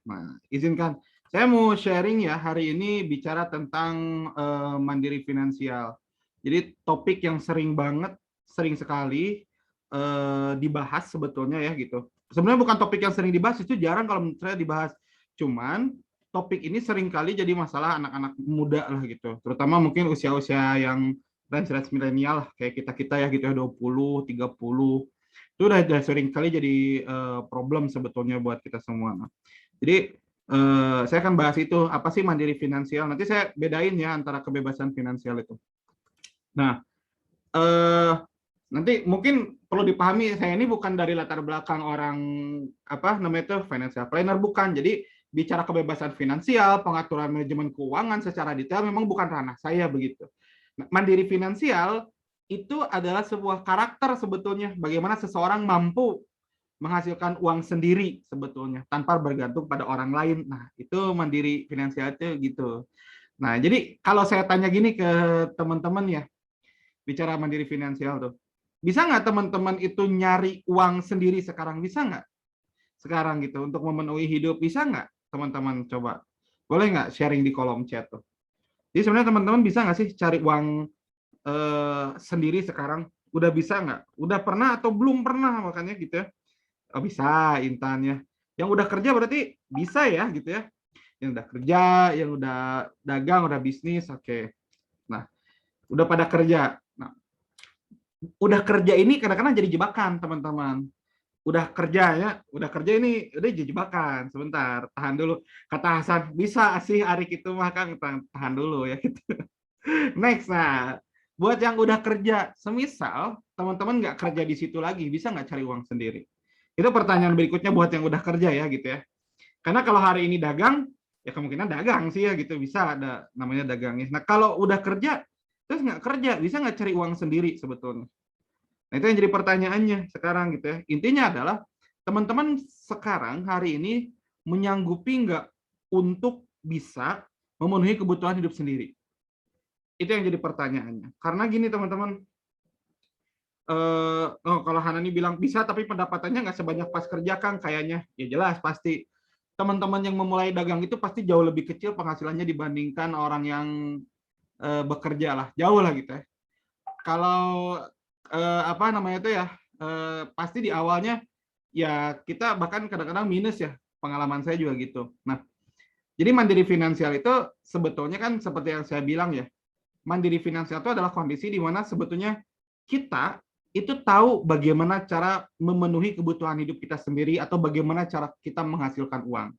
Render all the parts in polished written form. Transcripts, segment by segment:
Nah, izinkan saya mau sharing ya hari ini bicara tentang mandiri finansial. Jadi topik yang sering sekali dibahas sebetulnya ya gitu. Sebenarnya bukan topik yang sering dibahas, itu jarang kalau menurut saya dibahas. Cuman topik ini sering kali jadi masalah anak-anak muda lah gitu. Terutama mungkin usia-usia yang range milenial lah, kayak kita-kita ya gitu ya 20, 30. Itu udah sering kali jadi problem sebetulnya buat kita semua. Nah, jadi saya akan bahas itu, apa sih mandiri finansial. Nanti saya bedain ya antara kebebasan finansial itu. Nah, nanti mungkin perlu dipahami, saya ini bukan dari latar belakang orang apa namanya itu financial planner, bukan. Jadi bicara kebebasan finansial, pengaturan manajemen keuangan secara detail memang bukan ranah saya begitu. Nah, mandiri finansial itu adalah sebuah karakter sebetulnya, bagaimana seseorang mampu menghasilkan uang sendiri sebetulnya tanpa bergantung pada orang lain. Nah, itu mandiri finansial itu gitu. Nah, jadi kalau saya tanya gini ke teman-teman ya, bicara mandiri finansial tuh, bisa nggak teman-teman itu nyari uang sendiri sekarang? Bisa nggak? Sekarang gitu, untuk memenuhi hidup, bisa nggak teman-teman? Coba, boleh nggak sharing di kolom chat tuh? Jadi sebenarnya teman-teman bisa nggak sih cari uang sendiri sekarang? Udah bisa nggak? Udah pernah atau belum pernah makanya gitu ya? Oh, bisa Intan ya. Yang udah kerja berarti bisa ya gitu ya. Yang udah kerja, yang udah dagang, udah bisnis, oke. Nah, udah pada kerja. Nah, udah kerja ini kadang-kadang jadi jebakan, teman-teman. Udah kerja ini udah jadi jebakan. Sebentar, tahan dulu. Kata Hasan, bisa sih Arik itu mah kan, tahan dulu ya gitu. Next, nah, buat yang udah kerja, semisal teman-teman nggak kerja di situ lagi, bisa nggak cari uang sendiri? Itu pertanyaan berikutnya buat yang udah kerja ya gitu ya. Karena kalau hari ini dagang, ya kemungkinan dagang sih ya gitu, bisa ada namanya dagangnya. Nah kalau udah kerja, terus nggak kerja, bisa nggak cari uang sendiri sebetulnya? Nah itu yang jadi pertanyaannya sekarang gitu ya. Intinya adalah teman-teman sekarang hari ini menyanggupi nggak untuk bisa memenuhi kebutuhan hidup sendiri? Itu yang jadi pertanyaannya. Karena gini teman-teman, kalau Hanani bilang bisa tapi pendapatannya nggak sebanyak pas kerja kan kayaknya, ya jelas pasti teman-teman yang memulai dagang itu pasti jauh lebih kecil penghasilannya dibandingkan orang yang bekerja lah, jauh lah gitu ya. Kalau apa namanya itu ya, pasti di awalnya ya kita bahkan kadang-kadang minus ya, pengalaman saya juga gitu. Nah, jadi mandiri finansial itu sebetulnya kan seperti yang saya bilang ya, mandiri finansial itu adalah kondisi di mana sebetulnya kita itu tahu bagaimana cara memenuhi kebutuhan hidup kita sendiri atau bagaimana cara kita menghasilkan uang.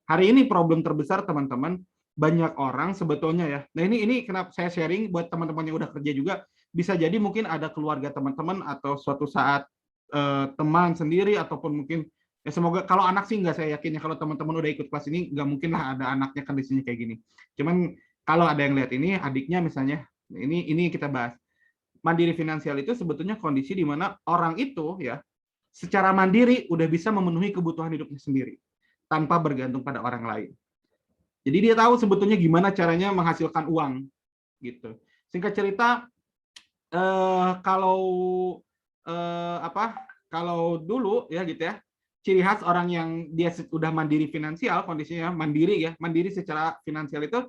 Hari ini problem terbesar teman-teman, banyak orang sebetulnya ya. Nah ini kenapa saya sharing buat teman-teman yang udah kerja juga, bisa jadi mungkin ada keluarga teman-teman atau suatu saat teman sendiri ataupun mungkin ya semoga kalau anak sih nggak, saya yakin ya kalau teman-teman udah ikut kelas ini nggak mungkin lah ada anaknya kondisinya kayak gini. Cuman kalau ada yang lihat ini adiknya misalnya, ini kita bahas. Mandiri finansial itu sebetulnya kondisi di mana orang itu ya secara mandiri udah bisa memenuhi kebutuhan hidupnya sendiri tanpa bergantung pada orang lain. Jadi dia tahu sebetulnya gimana caranya menghasilkan uang gitu. Singkat cerita, kalau apa? Kalau dulu ya gitu ya, ciri khas orang yang dia sudah mandiri finansial, kondisinya mandiri ya, mandiri secara finansial itu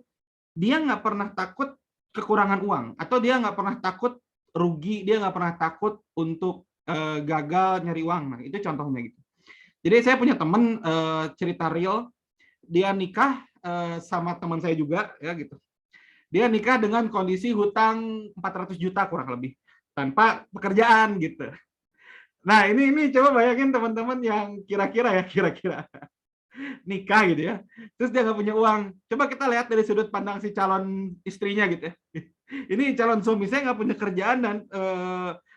dia nggak pernah takut kekurangan uang atau dia nggak pernah takut rugi, dia nggak pernah takut untuk gagal nyari uang. Nah itu contohnya gitu. Jadi saya punya teman cerita real, dia nikah sama teman saya juga ya gitu. Dia nikah dengan kondisi hutang 400 juta kurang lebih tanpa pekerjaan gitu. Nah, ini coba bayangin teman-teman yang kira-kira nikah gitu ya. Terus dia nggak punya uang. Coba kita lihat dari sudut pandang si calon istrinya gitu ya. Ini calon suami saya nggak punya kerjaan dan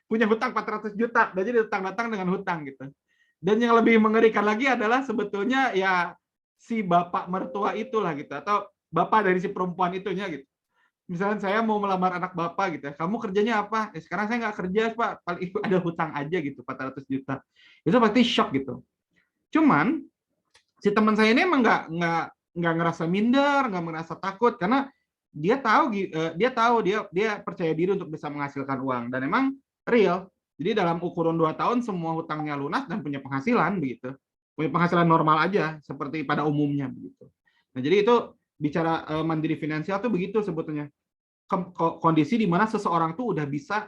punya hutang 400 juta. Dan jadi datang-datang dengan hutang gitu. Dan yang lebih mengerikan lagi adalah sebetulnya ya si bapak mertua itulah gitu, atau bapak dari si perempuan itunya gitu. Misalnya saya mau melamar anak bapak gitu ya, kamu kerjanya apa? Sekarang saya nggak kerja pak, paling ada hutang aja gitu 400 juta. Itu pasti shock gitu. Cuman si teman saya ini emang nggak ngerasa minder, nggak merasa takut karena dia percaya diri untuk bisa menghasilkan uang dan emang real. Jadi dalam ukuran 2 tahun semua hutangnya lunas dan punya penghasilan begitu. punya penghasilan normal aja seperti pada umumnya begitu. Nah, jadi itu bicara mandiri finansial tuh begitu sebetulnya. Kondisi di mana seseorang tuh udah bisa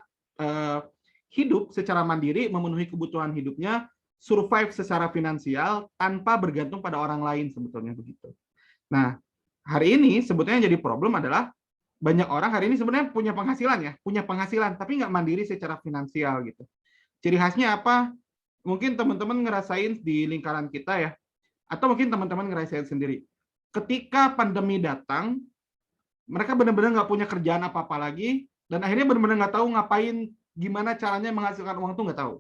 hidup secara mandiri, memenuhi kebutuhan hidupnya, survive secara finansial tanpa bergantung pada orang lain sebetulnya begitu. Nah, hari ini sebetulnya jadi problem adalah banyak orang hari ini sebenarnya punya penghasilan tapi nggak mandiri secara finansial gitu. Ciri khasnya apa? Mungkin teman-teman ngerasain di lingkaran kita ya, atau mungkin teman-teman ngerasain sendiri. Ketika pandemi datang, mereka benar-benar nggak punya kerjaan apa-apa lagi, dan akhirnya benar-benar nggak tahu ngapain, gimana caranya menghasilkan uang tuh nggak tahu.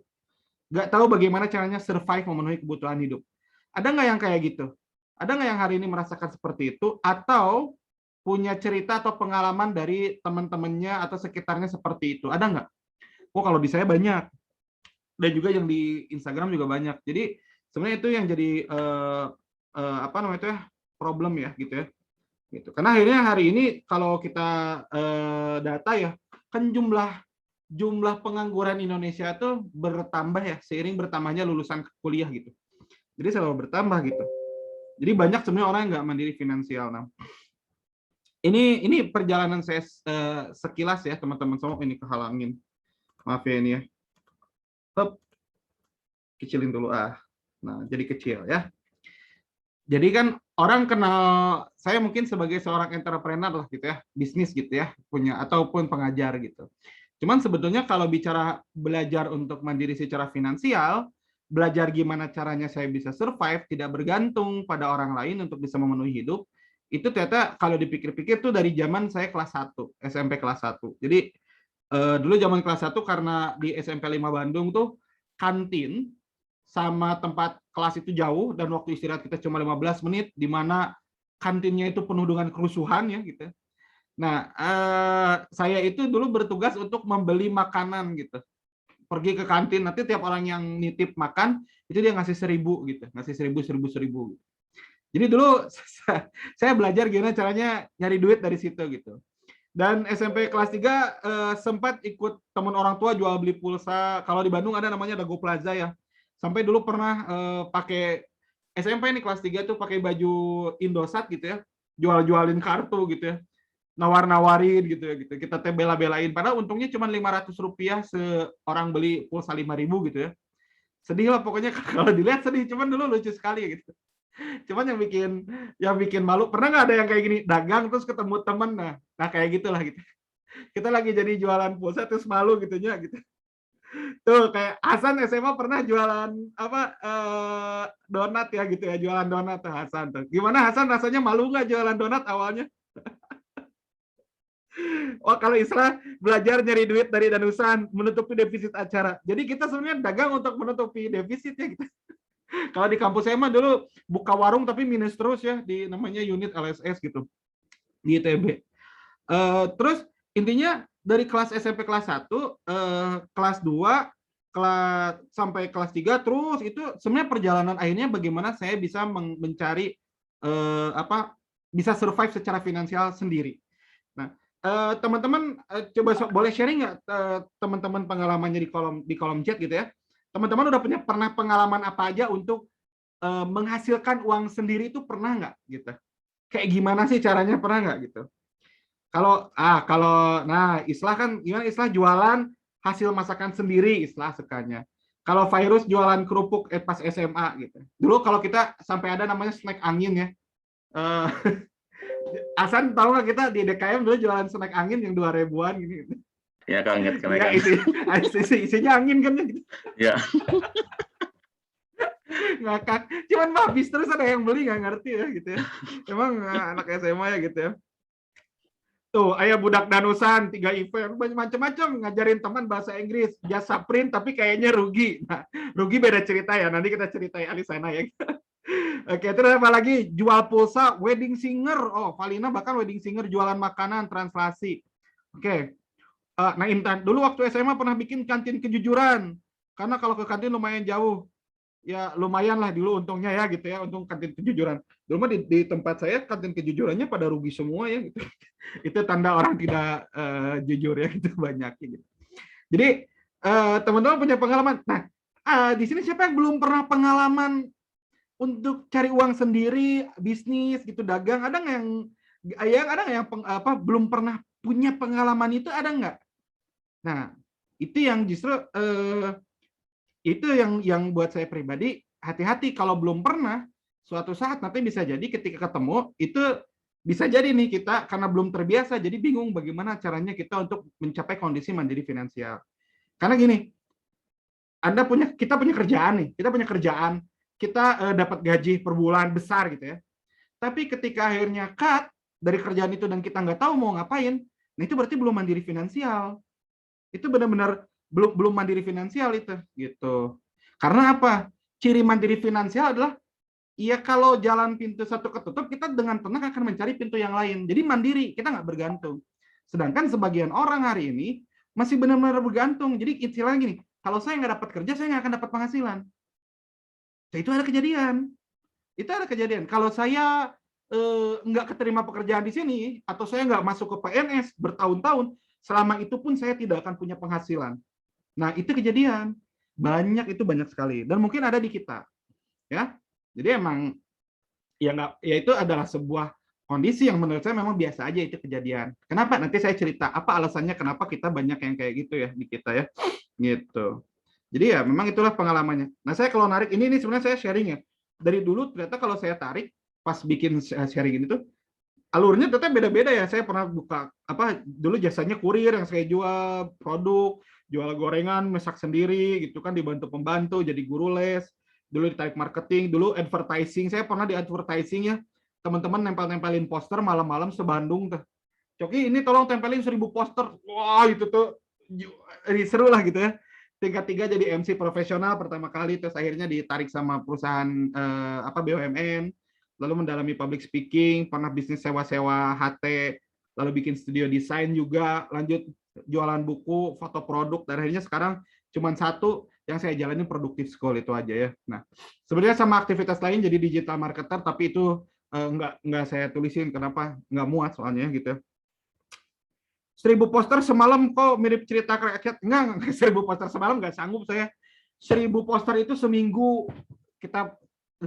Nggak tahu bagaimana caranya survive memenuhi kebutuhan hidup. Ada nggak yang kayak gitu? Ada nggak yang hari ini merasakan seperti itu? Atau punya cerita atau pengalaman dari teman-temannya atau sekitarnya seperti itu? Ada nggak? Oh, kalau di saya banyak. Dan juga yang di Instagram juga banyak. Jadi sebenarnya itu yang jadi apa namanya itu ya, problem ya gitu ya. Gitu. Karena akhirnya hari ini kalau kita data ya, kan jumlah pengangguran Indonesia itu bertambah ya, seiring bertambahnya lulusan kuliah gitu. Jadi selalu bertambah gitu. Jadi banyak sebenarnya orang yang nggak mandiri finansial. Nah, ini perjalanan saya sekilas ya teman-teman semua. Ini kehalangin, maaf ya ini ya. Hop, kecilin dulu Nah, jadi kecil ya. Jadi kan orang kenal saya mungkin sebagai seorang entrepreneur lah gitu ya, bisnis gitu ya, punya ataupun pengajar gitu. Cuman sebetulnya kalau bicara belajar untuk mandiri secara finansial, belajar gimana caranya saya bisa survive, tidak bergantung pada orang lain untuk bisa memenuhi hidup, itu ternyata kalau dipikir-pikir tuh dari zaman saya kelas 1, SMP kelas 1. Jadi dulu zaman kelas 1 karena di SMP 5 Bandung tuh kantin sama tempat kelas itu jauh dan waktu istirahat kita cuma 15 menit, di mana kantinnya itu penuh dengan kerusuhan ya gitu. Nah, saya itu dulu bertugas untuk membeli makanan gitu. Pergi ke kantin, nanti tiap orang yang nitip makan itu dia ngasih 1.000 gitu, ngasih 1.000. Jadi dulu saya belajar gimana caranya nyari duit dari situ gitu. Dan SMP kelas 3 sempat ikut teman orang tua jual beli pulsa. Kalau di Bandung ada namanya Dago Plaza ya. Sampai dulu pernah pakai SMP nih kelas 3 tuh pakai baju Indosat gitu ya. Jual-jualin kartu gitu ya. Nawar-nawarin gitu ya gitu. Kita teh bela-belain padahal untungnya cuma Rp500 seorang beli pulsa 5.000 gitu ya. Sedih lah pokoknya kalau dilihat sedih, cuman dulu lucu sekali gitu. Cuman yang bikin malu, pernah nggak ada yang kayak gini, dagang terus ketemu temen, nah kayak gitulah gitu. Kita lagi jadi jualan pulsa terus malu gitunya gitu. Tuh kayak Hasan SMA pernah jualan apa donat ya gitu ya, jualan donat tuh Hasan tuh. Gimana Hasan rasanya malu nggak jualan donat awalnya? Oh, kalau istilah belajar nyari duit dari danusan, menutupi defisit acara. Jadi kita sebenarnya dagang untuk menutupi defisit ya gitu. Kalau di kampus saya mah dulu buka warung tapi minus terus ya, di namanya unit LSS gitu di ITB. Terus intinya dari kelas SMP kelas 1, kelas 2, sampai kelas 3 terus itu sebenarnya perjalanan akhirnya bagaimana saya bisa mencari bisa survive secara finansial sendiri. Nah, teman-teman coba boleh sharing nggak teman-teman pengalamannya di kolom chat gitu ya. Teman-teman udah pernah pengalaman apa aja untuk menghasilkan uang sendiri itu pernah nggak gitu? Kayak gimana sih caranya, pernah nggak gitu? Kalau Islah kan gimana, Islah jualan hasil masakan sendiri, Islah sukanya. Kalau Virus jualan kerupuk pas SMA gitu. Dulu kalau kita sampai ada namanya snack angin ya. Hasan tahu nggak, kita di DKM dulu jualan snack angin yang 2.000-an gitu. Ya, kaget kan. Ya, isinya angin kan ya gitu. Ya. Ngakak. Cuman habis terus ada yang beli, nggak ngerti ya gitu ya. Emang anak SMA ya gitu ya. Tuh, ayah budak danusan 3 event, macam-macam ngajarin teman bahasa Inggris, jasa print tapi kayaknya rugi. Nah, rugi beda cerita ya. Nanti kita ceritain Alisana ya. Oke, terus apa lagi? Jual pulsa, wedding singer. Oh, Valina bahkan wedding singer, jualan makanan, translasi. Oke. Nah, Intan, dulu waktu SMA pernah bikin kantin kejujuran. Karena kalau ke kantin lumayan jauh. Ya lumayan lah dulu untungnya ya gitu ya, untung kantin kejujuran. Dulu mah di tempat saya kantin kejujurannya pada rugi semua ya gitu. Itu tanda orang tidak jujur ya gitu, banyak gitu. Jadi teman-teman punya pengalaman. Nah, di sini siapa yang belum pernah pengalaman untuk cari uang sendiri, bisnis gitu, dagang, ada nggak yang belum pernah punya pengalaman itu, ada nggak? Nah, itu yang justru itu yang buat saya pribadi hati-hati kalau belum pernah, suatu saat nanti bisa jadi ketika ketemu itu bisa jadi nih kita karena belum terbiasa jadi bingung bagaimana caranya kita untuk mencapai kondisi mandiri finansial. Karena gini, kita punya kerjaan nih, kita dapat gaji per bulan besar gitu ya. Tapi ketika akhirnya cut dari kerjaan itu dan kita nggak tahu mau ngapain, nah itu berarti belum mandiri finansial. Itu benar-benar belum mandiri finansial itu gitu. Karena apa? Ciri mandiri finansial adalah ya kalau jalan pintu satu ketutup, kita dengan tenang akan mencari pintu yang lain. Jadi mandiri, kita nggak bergantung. Sedangkan sebagian orang hari ini masih benar-benar bergantung. Jadi istilahnya gini, kalau saya nggak dapat kerja, saya nggak akan dapat penghasilan. Nah, itu ada kejadian. Itu ada kejadian. Kalau saya nggak keterima pekerjaan di sini, atau saya nggak masuk ke PNS bertahun-tahun, selama itu pun saya tidak akan punya penghasilan. Nah, itu kejadian. Itu banyak sekali. Dan mungkin ada di kita. Ya. Jadi emang ya itu adalah sebuah kondisi yang menurut saya memang biasa aja itu kejadian. Kenapa? Nanti saya cerita apa alasannya kenapa kita banyak yang kayak gitu ya di kita ya. Gitu. Jadi ya memang itulah pengalamannya. Nah, saya kalau narik ini sebenarnya saya sharing ya. Dari dulu ternyata kalau saya tarik pas bikin sharing ini tuh alurnya ternyata beda-beda ya. Saya pernah buka dulu jasanya kurir yang saya jual produk, jual gorengan, masak sendiri gitu kan, dibantu pembantu, jadi guru les, dulu ditarik marketing, dulu advertising. Saya pernah di advertising ya. Teman-teman nempel-nempelin poster malam-malam se-Bandung tuh. Coki ini tolong tempelin 1000 poster. Wah, itu tuh seru lah gitu ya. Tingkat 3 jadi MC profesional pertama kali, terus akhirnya ditarik sama perusahaan BUMN, lalu mendalami public speaking, pernah bisnis sewa-sewa HT, lalu bikin studio desain juga, lanjut jualan buku, foto produk, dan akhirnya sekarang cuma satu yang saya jalani Productive School itu aja ya. Nah, sebenarnya sama aktivitas lain jadi digital marketer, tapi itu nggak saya tulisin, kenapa? Nggak muat soalnya gitu. 1000 poster semalam kok mirip cerita rakyat. Enggak, 1000 poster semalam nggak sanggup saya. 1000 poster itu seminggu. Kita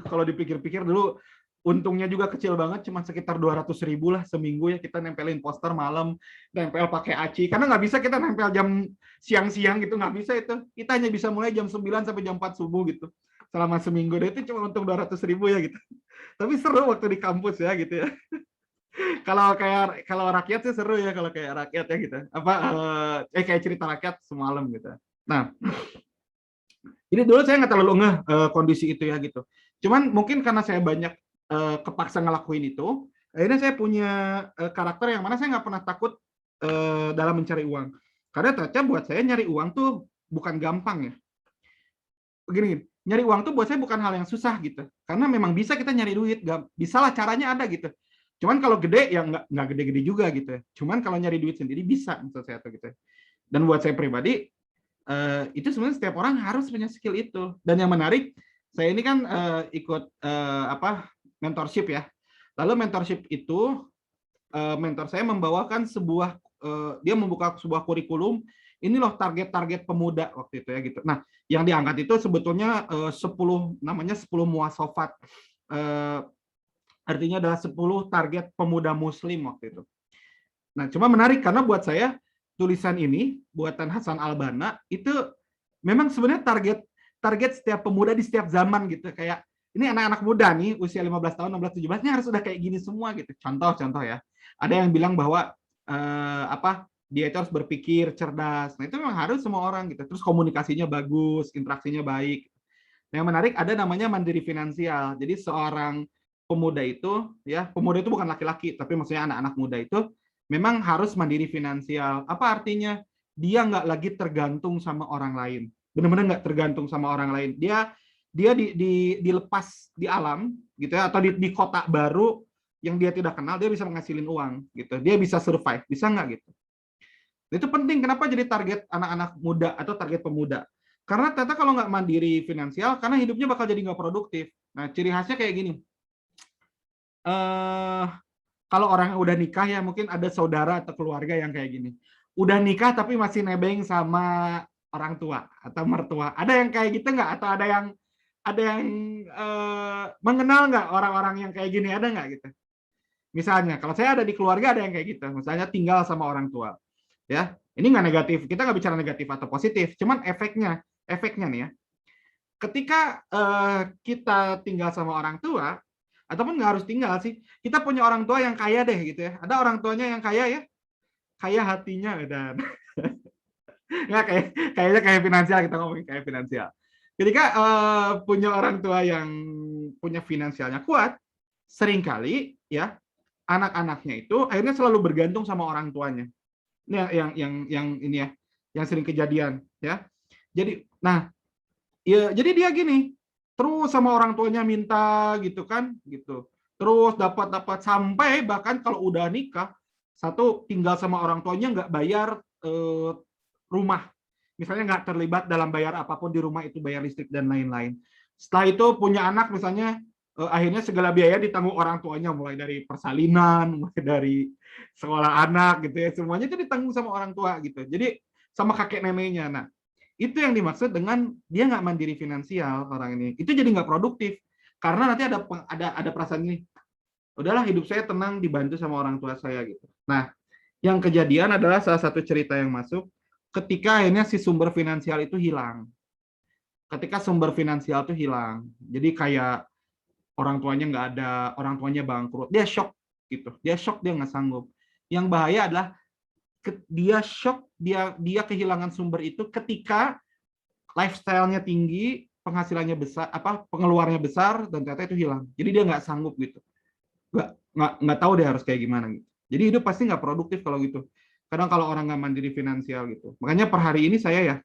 kalau dipikir-pikir dulu untungnya juga kecil banget, cuma sekitar 200.000 lah seminggu ya kita nempelin poster malam, nempel pakai aci. Karena nggak bisa kita nempel jam siang-siang gitu, nggak bisa itu. Kita hanya bisa mulai jam 9 sampai jam 4 subuh gitu. Selama seminggu. Dan itu cuma untung 200.000 ya gitu. Tapi seru waktu di kampus ya gitu ya. Kalau rakyat sih seru ya, kalau kayak rakyat ya gitu. Kayak cerita rakyat semalam gitu. Nah, ini dulu saya nggak terlalu ngeh kondisi itu ya gitu. Cuman mungkin karena saya banyak kepaksa ngelakuin itu, akhirnya saya punya karakter yang mana saya nggak pernah takut dalam mencari uang. Karena ternyata buat saya nyari uang tuh bukan gampang ya. Begini, nyari uang tuh buat saya bukan hal yang susah gitu. Karena memang bisa kita nyari duit, bisa lah caranya ada gitu. Cuman kalau gede ya nggak gede-gede juga gitu ya. Cuman kalau nyari duit sendiri bisa menurut saya tuh gitu. Dan buat saya pribadi itu sebenarnya setiap orang harus punya skill itu. Dan yang menarik, saya ini kan ikut mentorship ya. Lalu mentorship itu mentor saya membawakan dia membuka sebuah kurikulum. Ini loh target-target pemuda waktu itu ya gitu. Nah, yang diangkat itu sebetulnya 10 muasafat. Artinya adalah 10 target pemuda muslim waktu itu. Nah, cuma menarik karena buat saya tulisan ini buatan Hasan Al-Banna itu memang sebenarnya target setiap pemuda di setiap zaman gitu. Kayak ini anak-anak muda nih usia 15 tahun, 16, 17 ini harus sudah kayak gini semua gitu. Contoh ya. Ada yang bilang bahwa dia itu harus berpikir cerdas. Nah, itu memang harus semua orang gitu. Terus komunikasinya bagus, interaksinya baik. Nah, yang menarik ada namanya mandiri finansial. Jadi seorang pemuda itu bukan laki-laki, tapi maksudnya anak-anak muda itu memang harus mandiri finansial. Apa artinya? Dia nggak lagi tergantung sama orang lain. Benar-benar nggak tergantung sama orang lain. Dia dilepas di alam gitu ya, atau di kota baru yang dia tidak kenal, dia bisa menghasilin uang gitu. Dia bisa survive, bisa nggak gitu. Itu penting. Kenapa jadi target anak-anak muda atau target pemuda? Karena ternyata kalau nggak mandiri finansial, karena hidupnya bakal jadi nggak produktif. Nah, ciri khasnya kayak gini. Kalau orang yang udah nikah ya, mungkin ada saudara atau keluarga yang kayak gini. Udah nikah tapi masih nebeng sama orang tua atau mertua. Ada yang kayak gitu nggak? Atau ada yang ada yang mengenal nggak orang-orang yang kayak gini, ada nggak gitu? Misalnya, kalau saya ada di keluarga ada yang kayak gitu, misalnya tinggal sama orang tua, ya. Ini nggak negatif, kita nggak bicara negatif atau positif, cuman efeknya nih ya. Ketika kita tinggal sama orang tua, ataupun nggak harus tinggal sih, kita punya orang tua yang kaya deh gitu ya. Ada orang tuanya yang kaya ya, kaya hatinya dan nggak kayaknya kayak finansial, kita ngomongin kayak finansial. Ketika punya orang tua yang punya finansialnya kuat, seringkali ya anak-anaknya itu akhirnya selalu bergantung sama orang tuanya. Ini yang ini ya, yang sering kejadian ya. Jadi, nah, ya jadi dia gini, terus sama orang tuanya minta gitu kan, gitu. Terus dapat sampai bahkan kalau udah nikah, satu tinggal sama orang tuanya nggak bayar rumah. Misalnya nggak terlibat dalam bayar apapun di rumah itu, bayar listrik dan lain-lain. Setelah itu punya anak misalnya, akhirnya segala biaya ditanggung orang tuanya, mulai dari persalinan, mulai dari sekolah anak gitu ya, semuanya itu ditanggung sama orang tua gitu. Jadi sama kakek neneknya. Nah, itu yang dimaksud dengan dia nggak mandiri finansial orang ini. Itu jadi nggak produktif karena nanti ada perasaan ini, udahlah hidup saya tenang dibantu sama orang tua saya gitu. Nah, yang kejadian adalah salah satu cerita yang masuk ketika akhirnya si sumber finansial itu hilang. Ketika sumber finansial itu hilang, jadi kayak orang tuanya nggak ada, orang tuanya bangkrut, dia shock gitu, dia shock, dia nggak sanggup. Yang bahaya adalah dia shock, dia kehilangan sumber itu ketika lifestyle-nya tinggi, penghasilannya besar, pengeluarannya besar, dan ternyata itu hilang. Jadi dia nggak sanggup gitu, nggak tahu dia harus kayak gimana gitu. Jadi hidup pasti nggak produktif kalau gitu. Kadang kalau orang nggak mandiri finansial gitu. Makanya per hari ini saya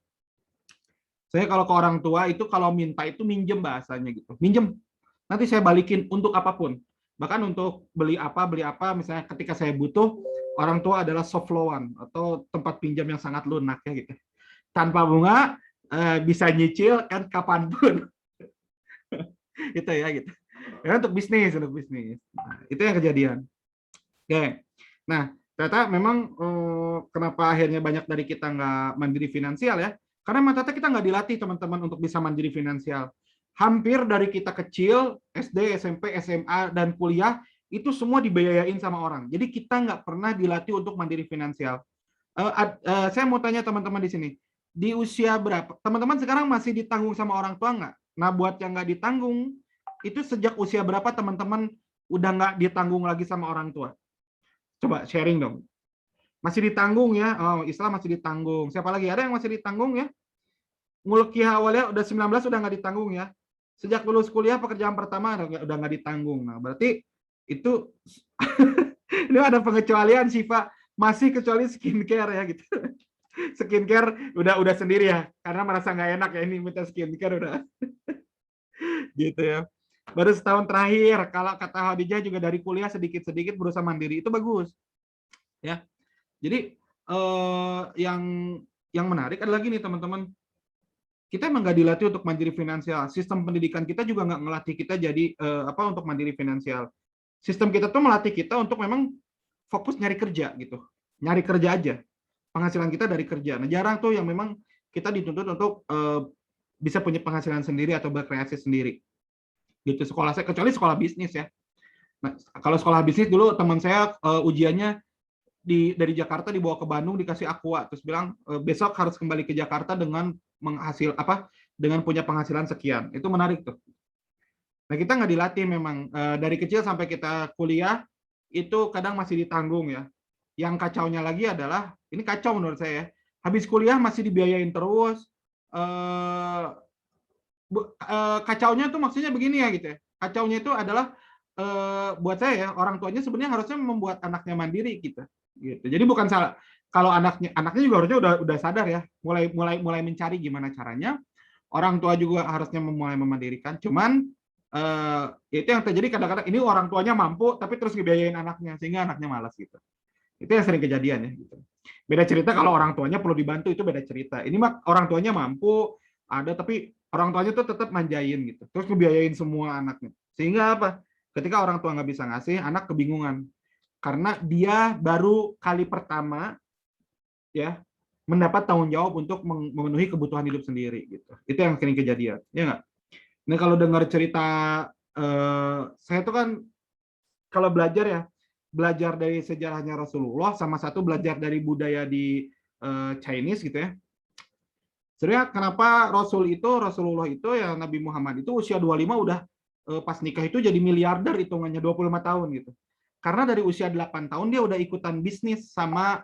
kalau ke orang tua itu kalau minta itu minjem bahasanya gitu, minjem. Nanti saya balikin untuk apapun. Bahkan untuk beli apa, misalnya ketika saya butuh, orang tua adalah soft loan atau tempat pinjam yang sangat lunak ya gitu. Tanpa bunga, bisa nyicil kan kapanpun. Itu ya gitu. Ya, untuk bisnis. Nah, itu yang kejadian. Oke. Nah, ternyata memang kenapa akhirnya banyak dari kita nggak mandiri finansial ya? Karena memang ternyata kita nggak dilatih teman-teman untuk bisa mandiri finansial. Hampir dari kita kecil, SD, SMP, SMA, dan kuliah, itu semua dibiayain sama orang. Jadi kita nggak pernah dilatih untuk mandiri finansial. Saya mau tanya teman-teman di sini, di usia berapa? Teman-teman sekarang masih ditanggung sama orang tua nggak? Nah, buat yang nggak ditanggung, itu sejak usia berapa teman-teman udah nggak ditanggung lagi sama orang tua? Coba sharing dong. Masih ditanggung ya? Oh, Islam masih ditanggung. Siapa lagi? Ada yang masih ditanggung ya? Mulkiyah awalnya udah 19 udah nggak ditanggung ya. Sejak lulus kuliah pekerjaan pertama udah nggak ditanggung. Nah, berarti itu ini ada pengecualian sih Pak. Masih kecuali skincare ya gitu. Skincare udah sendiri ya, karena merasa nggak enak ya ini minta skincare udah gitu ya. Baru setahun terakhir, kalau kata Khadijah juga dari kuliah sedikit-sedikit berusaha mandiri, itu bagus ya. Jadi yang menarik adalah gini teman-teman, kita emang nggak dilatih untuk mandiri finansial. Sistem pendidikan kita juga nggak melatih kita jadi untuk mandiri finansial. Sistem kita tuh melatih kita untuk memang fokus nyari kerja gitu, nyari kerja aja. Penghasilan kita dari kerja. Nah, jarang tuh yang memang kita dituntut untuk bisa punya penghasilan sendiri atau berkreasi sendiri. Gitu sekolah saya, kecuali sekolah bisnis ya. Nah, kalau sekolah bisnis dulu teman saya ujiannya dari Jakarta dibawa ke Bandung dikasih aqua terus bilang besok harus kembali ke Jakarta dengan dengan punya penghasilan sekian. Itu menarik tuh. Nah, kita nggak dilatih memang dari kecil sampai kita kuliah itu kadang masih ditanggung ya. Yang kacaunya lagi adalah ini kacau menurut saya. Habis kuliah masih dibiayain terus. Kacaunya tuh maksudnya begini ya gitu ya. Kacaunya itu adalah buat saya ya, orang tuanya sebenarnya harusnya membuat anaknya mandiri gitu. Jadi bukan salah kalau anaknya juga harusnya udah sadar ya, mulai mencari gimana caranya. Orang tua juga harusnya mulai memandirikan. Cuman itu yang terjadi kadang-kadang ini orang tuanya mampu tapi terus ngebiayain anaknya sehingga anaknya malas gitu. Itu yang sering kejadian ya gitu. Beda cerita kalau orang tuanya perlu dibantu, itu beda cerita. Ini mah orang tuanya mampu ada tapi orang tuanya tuh tetap manjain gitu. Terus ngebiayain semua anaknya. Sehingga apa? Ketika orang tua nggak bisa ngasih, anak kebingungan. Karena dia baru kali pertama ya mendapat tanggung jawab untuk memenuhi kebutuhan hidup sendiri gitu. Itu yang sering kejadian, ya nggak? Nah, kalau dengar cerita saya tuh kan kalau belajar ya, belajar dari sejarahnya Rasulullah sama satu belajar dari budaya di Chinese gitu ya. Sebenarnya kenapa Rasulullah itu ya Nabi Muhammad itu usia 25 udah pas nikah itu jadi miliarder hitungannya 25 tahun gitu. Karena dari usia 8 tahun dia udah ikutan bisnis sama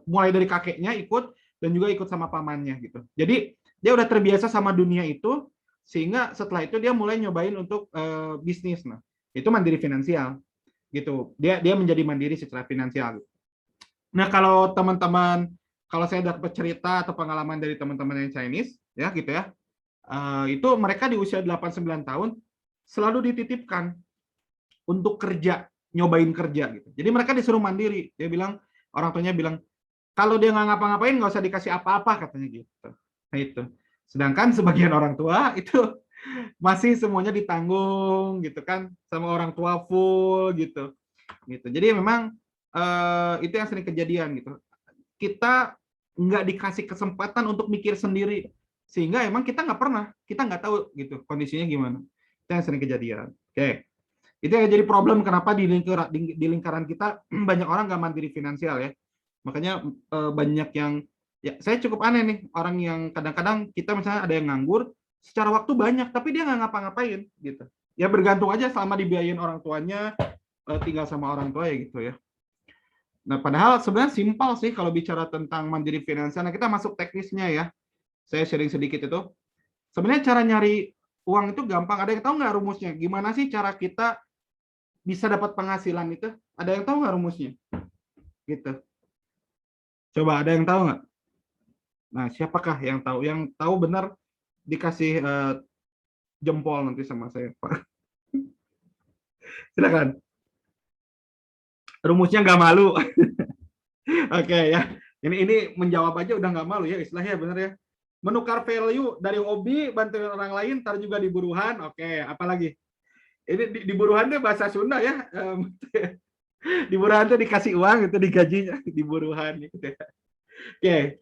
mulai dari kakeknya ikut dan juga ikut sama pamannya gitu. Jadi dia udah terbiasa sama dunia itu sehingga setelah itu dia mulai nyobain untuk bisnis. Nah, itu mandiri finansial gitu. Dia menjadi mandiri secara finansial. Nah, kalau saya dapat cerita atau pengalaman dari teman-teman yang Chinese, ya gitu ya, itu mereka di usia 8-9 tahun selalu dititipkan untuk kerja, nyobain kerja gitu. Jadi mereka disuruh mandiri. Dia bilang, orang tuanya bilang, kalau dia nggak ngapa-ngapain nggak usah dikasih apa-apa katanya gitu. Nah itu. Sedangkan sebagian orang tua itu masih semuanya ditanggung gitu kan sama orang tua full gitu. Gitu. Jadi memang itu yang sering kejadian gitu. Kita nggak dikasih kesempatan untuk mikir sendiri sehingga emang kita nggak tahu gitu kondisinya gimana. Itu yang sering kejadian. Oke, itu yang jadi problem kenapa di lingkaran kita banyak orang nggak mandiri finansial ya. Makanya banyak yang ya saya cukup aneh nih orang yang kadang-kadang kita misalnya ada yang nganggur secara waktu banyak tapi dia nggak ngapa-ngapain gitu. Ya bergantung aja selama dibiayain orang tuanya tinggal sama orang tua ya gitu ya. Nah, padahal sebenarnya simpel sih kalau bicara tentang mandiri finansial. Nah, kita masuk teknisnya ya. Saya sharing sedikit itu. Sebenarnya cara nyari uang itu gampang. Ada yang tahu nggak rumusnya? Gimana sih cara kita bisa dapat penghasilan itu? Ada yang tahu nggak rumusnya? Gitu. Coba ada yang tahu nggak? Nah, siapakah yang tahu? Yang tahu benar dikasih jempol nanti sama saya, Pak. Silakan. Rumusnya nggak malu. Oke ya. Ini menjawab aja udah nggak malu ya istilahnya bener ya. Menukar value dari hobi bantuin orang lain, ntar juga di buruhan. Oke, apalagi? Ini di buruhan itu bahasa Sunda ya. Di buruhan itu dikasih uang itu digajinya di buruhan gitu. Oke.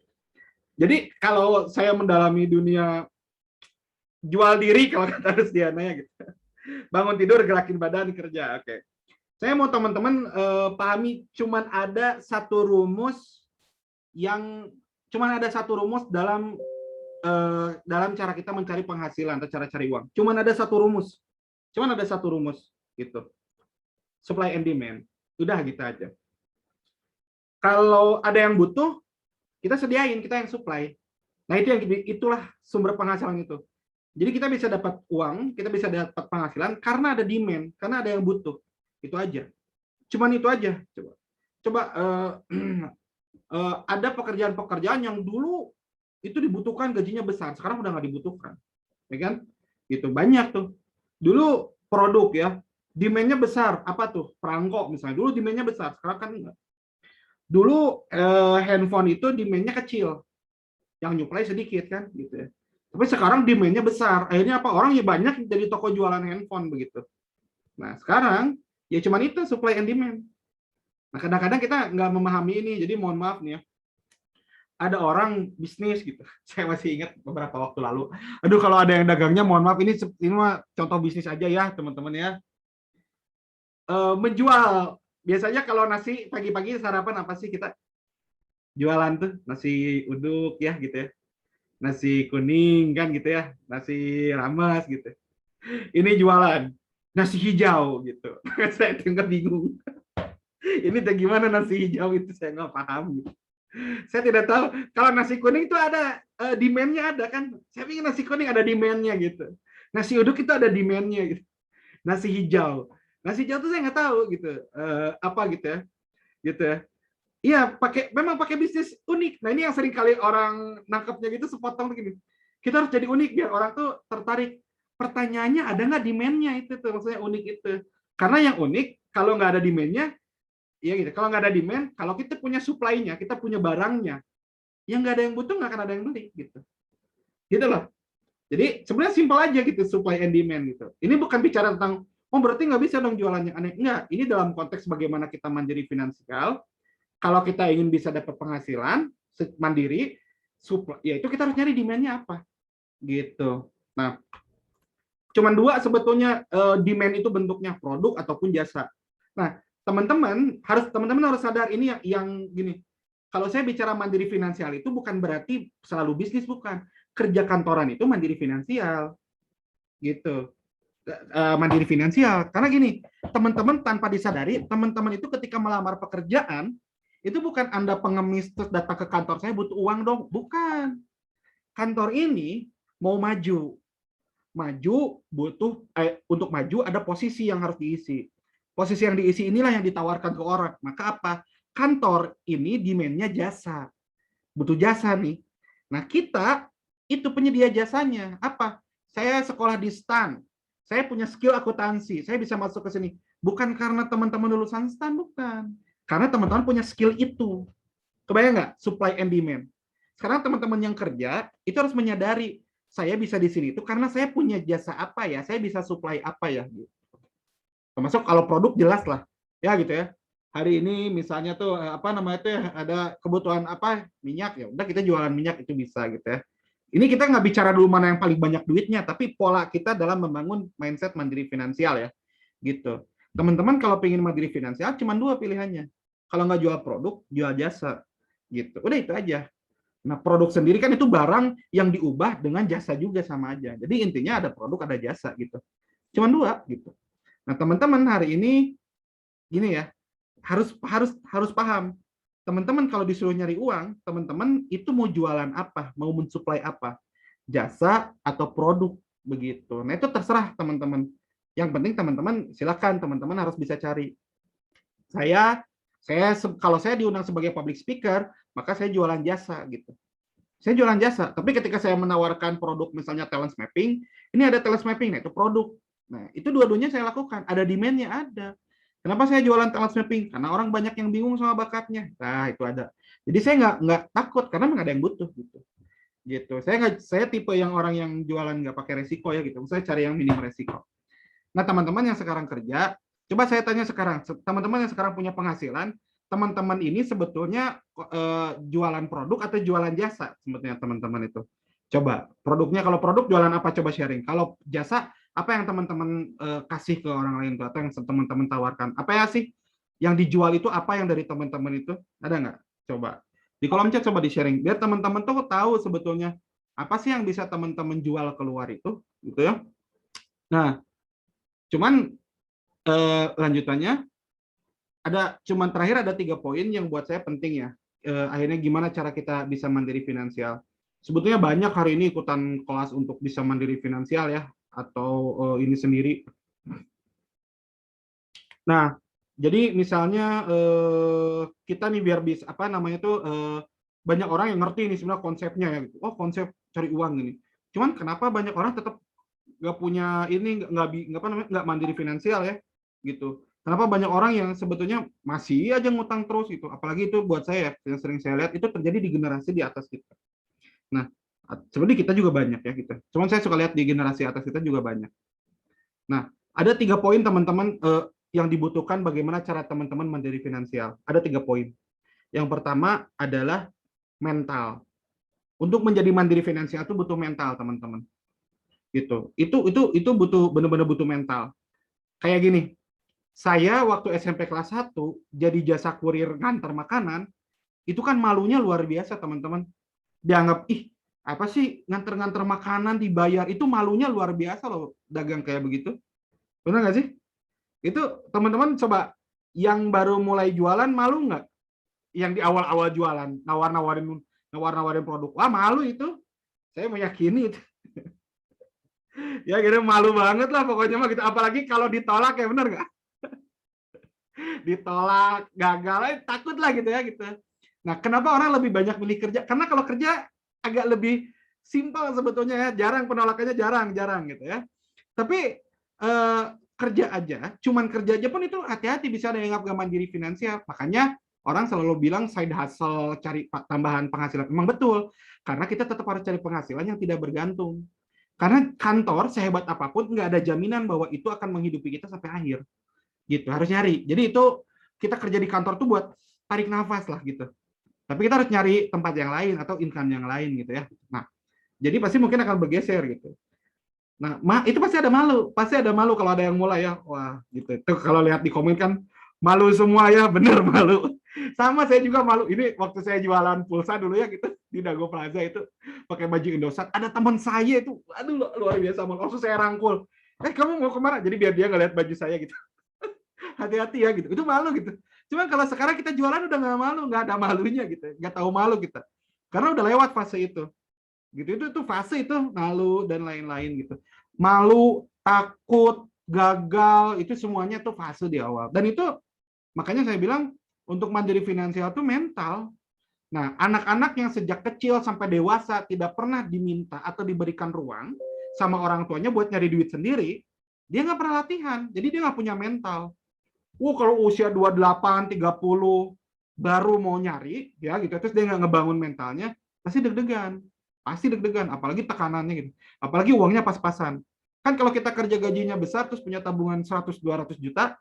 Jadi kalau saya mendalami dunia jual diri kalau kata Rusdiana ya gitu. Bangun tidur gerakin badan kerja. Oke. Saya mau teman-teman pahami cuman ada satu rumus dalam cara kita mencari penghasilan atau cara cari uang. Cuman ada satu rumus gitu. Supply and demand. Udah gitu aja. Kalau ada yang butuh, kita sediain, kita yang supply. Nah, itulah sumber penghasilan itu. Jadi kita bisa dapat uang, kita bisa dapat penghasilan karena ada demand, karena ada yang butuh. Itu aja. Cuman itu aja. Coba ada pekerjaan-pekerjaan yang dulu itu dibutuhkan gajinya besar, sekarang udah nggak dibutuhkan, ya kan? Gitu banyak tuh. Dulu produk ya, demand-nya besar, apa tuh? Perangko misalnya, dulu demand-nya besar, sekarang kan enggak. Dulu handphone itu demand-nya kecil, yang nyuplai sedikit kan, gitu ya. Tapi sekarang demand-nya besar, akhirnya apa? Orang ya banyak jadi toko jualan handphone begitu. Nah sekarang ya cuman itu supply and demand. Nah kadang-kadang kita nggak memahami ini, jadi mohon maaf nih ya. Ada orang bisnis gitu. Saya masih ingat beberapa waktu lalu. Aduh kalau ada yang dagangnya mohon maaf ini mah contoh bisnis aja ya teman-teman ya. Menjual biasanya kalau nasi pagi-pagi sarapan apa sih kita jualan tuh nasi uduk ya gitu ya. Nasi kuning kan gitu ya. Nasi rames gitu. Ini jualan nasi hijau gitu. Saya dengar bingung. Ini gimana nasi hijau itu saya nggak paham gitu. Saya tidak tahu kalau nasi kuning itu ada demand-nya ada kan. Saya pikir nasi kuning ada demand-nya gitu. Nasi uduk itu ada demand-nya gitu. Nasi hijau itu saya nggak tahu gitu. Apa gitu ya. Gitu ya. Iya, memang pakai bisnis unik. Nah, ini yang sering kali orang nangkepnya gitu sepotong begini. Kita harus jadi unik biar orang tuh tertarik. Pertanyaannya ada nggak demand-nya itu tuh maksudnya unik itu. Karena yang unik kalau nggak ada demand-nya ya gitu. Kalau nggak ada demand, kalau kita punya supply-nya, kita punya barangnya, yang nggak ada yang butuh nggak akan ada yang beli gitu. Gitu loh. Jadi sebenarnya simpel aja gitu supply and demand gitu. Ini bukan bicara tentang oh berarti nggak bisa dong jualan yang aneh. Enggak, ini dalam konteks bagaimana kita mandiri finansial. Kalau kita ingin bisa dapat penghasilan mandiri, supply, ya itu kita harus nyari demand-nya apa gitu. Nah, Cuman dua sebetulnya demand itu bentuknya produk ataupun jasa. Nah, teman-teman harus sadar ini yang gini. Kalau saya bicara mandiri finansial itu bukan berarti selalu bisnis, bukan. Kerja kantoran itu mandiri finansial, gitu. Mandiri finansial. Karena gini, teman-teman tanpa disadari, teman-teman itu ketika melamar pekerjaan, itu bukan Anda pengemis terus datang ke kantor, saya butuh uang dong. Bukan. Kantor ini mau maju. Untuk maju ada posisi yang harus diisi. Posisi yang diisi inilah yang ditawarkan ke orang. Maka apa? Kantor ini demand-nya jasa. Butuh jasa nih. Nah, kita itu penyedia jasanya. Apa? Saya sekolah di STAN. Saya punya skill akuntansi. Saya bisa masuk ke sini. Bukan karena teman-teman lulusan STAN, bukan. Karena teman-teman punya skill itu. Kebayang nggak? Supply and demand. Sekarang teman-teman yang kerja, itu harus menyadari, saya bisa di sini itu karena saya punya jasa apa ya, saya bisa supply apa ya. Termasuk kalau produk jelas lah. Ya gitu ya. Hari ini misalnya tuh apa namanya itu ya, ada kebutuhan apa minyak, ya udah kita jualan minyak itu bisa gitu ya. Ini kita nggak bicara dulu mana yang paling banyak duitnya, tapi pola kita dalam membangun mindset mandiri finansial ya, gitu. Teman-teman kalau pengen mandiri finansial cuma dua pilihannya. Kalau nggak jual produk, jual jasa, gitu. Udah itu aja. Nah, produk sendiri kan itu barang yang diubah dengan jasa juga sama aja. Jadi intinya ada produk, ada jasa gitu. Cuma dua gitu. Nah, teman-teman hari ini gini ya, harus paham. Teman-teman kalau disuruh nyari uang, teman-teman itu mau jualan apa, mau mensuplai apa, jasa atau produk begitu. Nah itu terserah teman-teman. Yang penting teman-teman silakan, teman-teman harus bisa cari. Saya kalau saya diundang sebagai public speaker, maka saya jualan jasa gitu. Saya jualan jasa, tapi ketika saya menawarkan produk misalnya talent mapping, ini ada talent mapping, nah itu produk. Nah, itu dua-duanya saya lakukan, ada demand-nya ada. Kenapa saya jualan talent mapping? Karena orang banyak yang bingung sama bakatnya. Nah, itu ada. Jadi saya nggak takut karena nggak ada yang butuh gitu. Gitu. Saya tipe yang orang yang jualan nggak pakai resiko ya gitu. Saya cari yang minim resiko. Nah, teman-teman yang sekarang kerja, coba saya tanya sekarang, teman-teman yang sekarang punya penghasilan, teman-teman ini sebetulnya jualan produk atau jualan jasa sebetulnya teman-teman itu. Coba produknya, kalau produk jualan apa, coba sharing. Kalau jasa, apa yang teman-teman kasih ke orang lain tuh, atau yang teman-teman tawarkan? Apa ya sih yang dijual itu, apa yang dari teman-teman itu? Ada nggak? Coba di kolom chat coba di sharing biar teman-teman tuh tahu sebetulnya apa sih yang bisa teman-teman jual keluar itu, gitu ya. Nah, cuman lanjutannya cuman terakhir ada 3 poin yang buat saya penting ya. Akhirnya gimana cara kita bisa mandiri finansial. Sebetulnya banyak hari ini ikutan kelas untuk bisa mandiri finansial ya, atau ini sendiri. Nah, jadi misalnya kita nih biar bisa apa namanya tuh banyak orang yang ngerti nih sebenarnya konsepnya ya gitu. Oh, konsep cari uang ini. Cuman kenapa banyak orang tetap nggak punya ini, nggak mandiri finansial ya gitu. Kenapa banyak orang yang sebetulnya masih aja ngutang terus gitu. Apalagi itu buat saya yang sering saya lihat itu terjadi di generasi di atas kita. Nah, sebenarnya kita juga banyak ya gitu. Cuman saya suka lihat di generasi atas kita juga banyak. Nah, ada 3 poin teman-teman yang dibutuhkan bagaimana cara teman-teman mandiri finansial. Ada 3 poin. Yang pertama adalah mental. Untuk menjadi mandiri finansial itu butuh mental, teman-teman. Gitu. Itu butuh benar-benar butuh mental. Kayak gini. Saya waktu SMP kelas 1 jadi jasa kurir ngantar makanan, itu kan malunya luar biasa, teman-teman. Dianggap, ih, apa sih nganter-nganter makanan dibayar, itu malunya luar biasa loh dagang kayak begitu. Benar nggak sih? Itu teman-teman coba yang baru mulai jualan malu nggak? Yang di awal-awal jualan nawar-nawarin produk, wah malu itu. Saya meyakini itu. Ya kira malu banget lah pokoknya mah gitu. Apalagi kalau ditolak ya, benar nggak? Ditolak, gagal, takut lah gitu ya gitu. Nah, kenapa orang lebih banyak milih kerja? Karena kalau kerja agak lebih simpel sebetulnya ya, jarang penolakannya, jarang gitu ya. Tapi kerja aja, cuman kerja aja pun itu hati-hati bisa ada yang nggak mandiri finansial. Makanya orang selalu bilang side hustle, cari tambahan penghasilan. Memang betul, karena kita tetap harus cari penghasilan yang tidak bergantung. Karena kantor sehebat apapun nggak ada jaminan bahwa itu akan menghidupi kita sampai akhir. Gitu, harus nyari. Jadi itu kita kerja di kantor tuh buat tarik nafas lah gitu. Tapi kita harus nyari tempat yang lain atau income yang lain gitu ya. Nah, jadi pasti mungkin akan bergeser gitu. Nah, itu pasti ada malu kalau ada yang mulai ya, wah gitu. Itu kalau lihat di komen kan malu semua ya, bener malu. Sama saya juga malu. Ini waktu saya jualan pulsa dulu ya gitu di Dago Plaza itu pakai baju Indosat. Ada teman saya itu, aduh luar biasa malu. Langsung saya rangkul. Kamu mau kemana? Jadi biar dia nggak lihat baju saya gitu. Hati-hati ya gitu. Itu malu gitu. Cuma kalau sekarang kita jualan udah nggak malu, nggak ada malunya gitu, nggak tahu malu kita. Karena udah lewat fase itu gitu. Itu fase itu malu dan lain-lain gitu. Malu, takut, gagal, itu semuanya tuh fase di awal. Dan itu makanya saya bilang untuk mandiri finansial itu mental. Nah, anak-anak yang sejak kecil sampai dewasa tidak pernah diminta atau diberikan ruang sama orang tuanya buat nyari duit sendiri, dia nggak pernah latihan. Jadi dia nggak punya mental. Kalau usia 28, 30 baru mau nyari, ya gitu, terus dia nggak ngebangun mentalnya, pasti deg-degan. Pasti deg-degan, apalagi tekanannya gitu. Apalagi uangnya pas-pasan. Kan kalau kita kerja gajinya besar, terus punya tabungan 100-200 juta,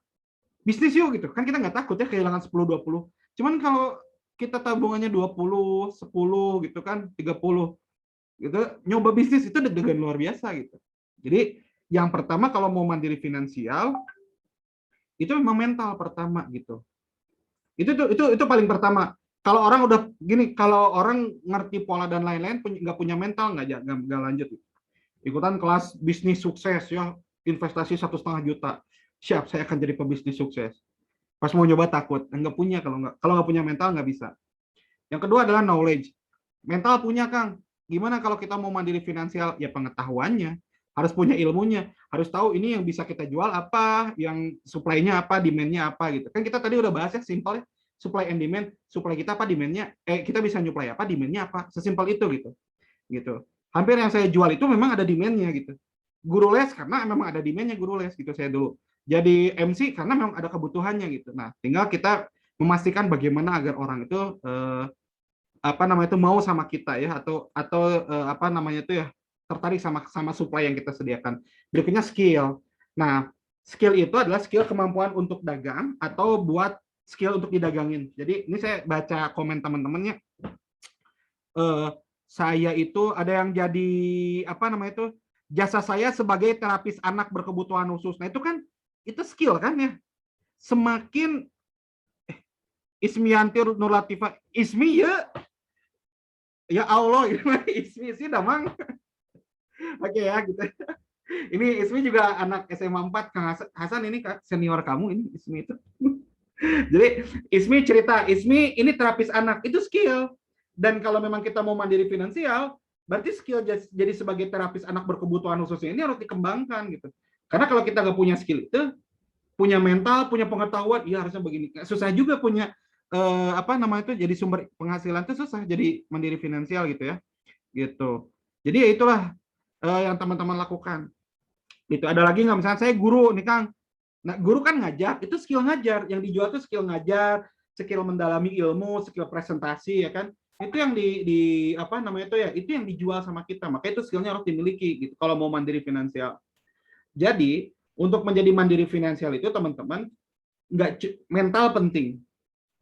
bisnis yuk gitu. Kan kita nggak takut ya kehilangan 10-20. Cuman kalau kita tabungannya 20, 10 gitu kan, 30 gitu, nyoba bisnis itu deg-degan luar biasa gitu. Jadi yang pertama kalau mau mandiri finansial, itu memang mental pertama gitu. Itu paling pertama. Kalau orang udah gini, kalau orang ngerti pola dan lain-lain, nggak punya mental nggak lanjut. Ikutan kelas bisnis sukses ya, investasi 1,5 juta, siap saya akan jadi pebisnis sukses. Pas mau nyoba takut, nggak punya, kalau nggak punya mental nggak bisa. Yang kedua adalah knowledge. Mental punya Kang. Gimana kalau kita mau mandiri finansial? Ya pengetahuannya, harus punya ilmunya, harus tahu ini yang bisa kita jual apa, yang supply-nya apa, demand-nya apa gitu. Kan kita tadi udah bahas ya, simpel ya, supply and demand, supply kita apa, demand-nya, kita bisa nyuplai apa, demand-nya apa, sesimpel itu gitu. Gitu. Hampir yang saya jual itu memang ada demand-nya gitu. Guru les karena memang ada demand-nya guru les gitu saya dulu. Jadi MC karena memang ada kebutuhannya gitu. Nah, tinggal kita memastikan bagaimana agar orang itu apa namanya itu mau sama kita ya, atau apa namanya itu ya, tertarik sama supply yang kita sediakan. Berikutnya skill. Nah, skill itu adalah skill kemampuan untuk dagang atau buat skill untuk didagangin. Jadi ini saya baca komen teman-temannya, saya itu ada yang jadi apa namanya itu, jasa saya sebagai terapis anak berkebutuhan khusus. Nah itu kan itu skill kan ya. Semakin Ismianti Nur Latifah, Ismi ya Allah, Ismi sih damang. Oke ya gitu. Ini Ismi juga anak SMA 4, Kang Hasan ini senior kamu ini Ismi itu. Jadi Ismi cerita, Ismi ini terapis anak, itu skill. Dan kalau memang kita mau mandiri finansial, berarti skill jadi sebagai terapis anak berkebutuhan khususnya ini harus dikembangkan gitu. Karena kalau kita nggak punya skill itu, punya mental, punya pengetahuan, ya harusnya begini. Susah juga punya apa namanya itu, jadi sumber penghasilan itu susah jadi mandiri finansial gitu ya. Gitu. Jadi ya itulah yang teman-teman lakukan. Itu ada lagi nggak, misalnya saya guru nih Kang. Nah, guru kan ngajar, itu skill ngajar, yang dijual itu skill ngajar, skill mendalami ilmu, skill presentasi ya kan. Itu yang di apa namanya itu ya, itu yang dijual sama kita. Maka itu skillnya harus dimiliki gitu kalau mau mandiri finansial. Jadi, untuk menjadi mandiri finansial itu teman-teman, nggak mental penting.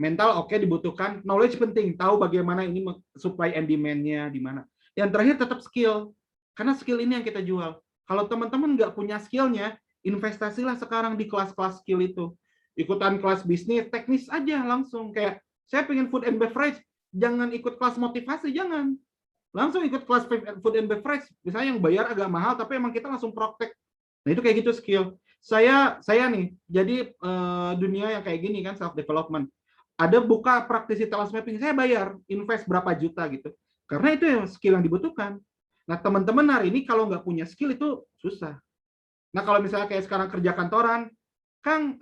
Mental oke, dibutuhkan, knowledge penting, tahu bagaimana ini supply and demand-nya di mana. Yang terakhir tetap skill, karena skill ini yang kita jual. Kalau teman-teman nggak punya skillnya, investasilah sekarang di kelas-kelas skill itu. Ikutan kelas bisnis, teknis aja langsung. Kayak saya pengen food and beverage, jangan ikut kelas motivasi, jangan. Langsung ikut kelas food and beverage. Misalnya yang bayar agak mahal, tapi emang kita langsung praktek. Nah itu kayak gitu skill. Saya nih, jadi dunia yang kayak gini kan, self development. Ada buka praktisi talent mapping, saya bayar, invest berapa juta gitu. Karena itu yang skill yang dibutuhkan. Nah teman-teman hari ini kalau nggak punya skill itu susah. Nah kalau misalnya kayak sekarang kerja kantoran, Kang,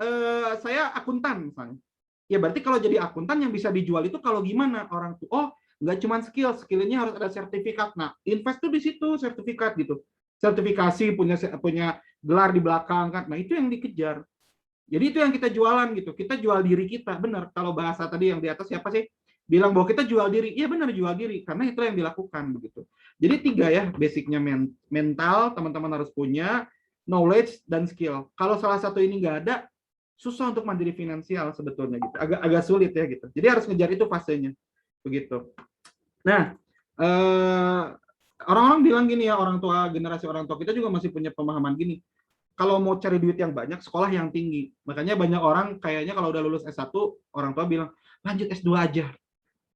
saya akuntan misalnya. Ya berarti kalau jadi akuntan yang bisa dijual itu kalau gimana orang tuh, oh nggak cuma skill, skillnya harus ada sertifikat. Nah invest tuh di situ sertifikat gitu, sertifikasi, punya gelar di belakang kan. Nah itu yang dikejar. Jadi itu yang kita jualan gitu. Kita jual diri kita, benar. Kalau bahasa tadi yang di atas siapa sih? Bilang bahwa kita jual diri. Iya benar, jual diri. Karena itu yang dilakukan begitu. Jadi 3 ya, basicnya mental, teman-teman harus punya, knowledge, dan skill. Kalau salah satu ini nggak ada, susah untuk mandiri finansial sebetulnya gitu. Agak sulit ya gitu. Jadi harus ngejar itu fasenya. Begitu. Nah, Orang-orang bilang gini ya, generasi orang tua kita juga masih punya pemahaman gini. Kalau mau cari duit yang banyak, sekolah yang tinggi. Makanya banyak orang kayaknya kalau udah lulus S1, orang tua bilang, lanjut S2 aja.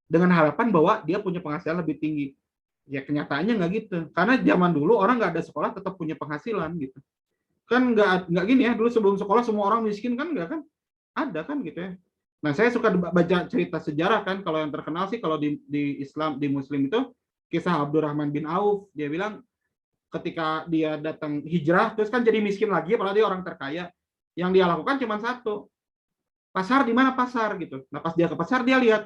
Dengan harapan bahwa dia punya penghasilan lebih tinggi. Ya kenyataannya nggak gitu. Karena zaman dulu orang nggak ada sekolah tetap punya penghasilan gitu. Kan nggak gini ya, dulu sebelum sekolah semua orang miskin kan nggak kan? Ada kan gitu ya. Nah saya suka baca cerita sejarah kan, kalau yang terkenal sih kalau di Islam, di Muslim itu, kisah Abdurrahman bin Auf. Dia bilang ketika dia datang hijrah, terus kan jadi miskin lagi, apalagi dia orang terkaya. Yang dia lakukan cuma satu, pasar di mana pasar gitu. Nah pas dia ke pasar dia lihat,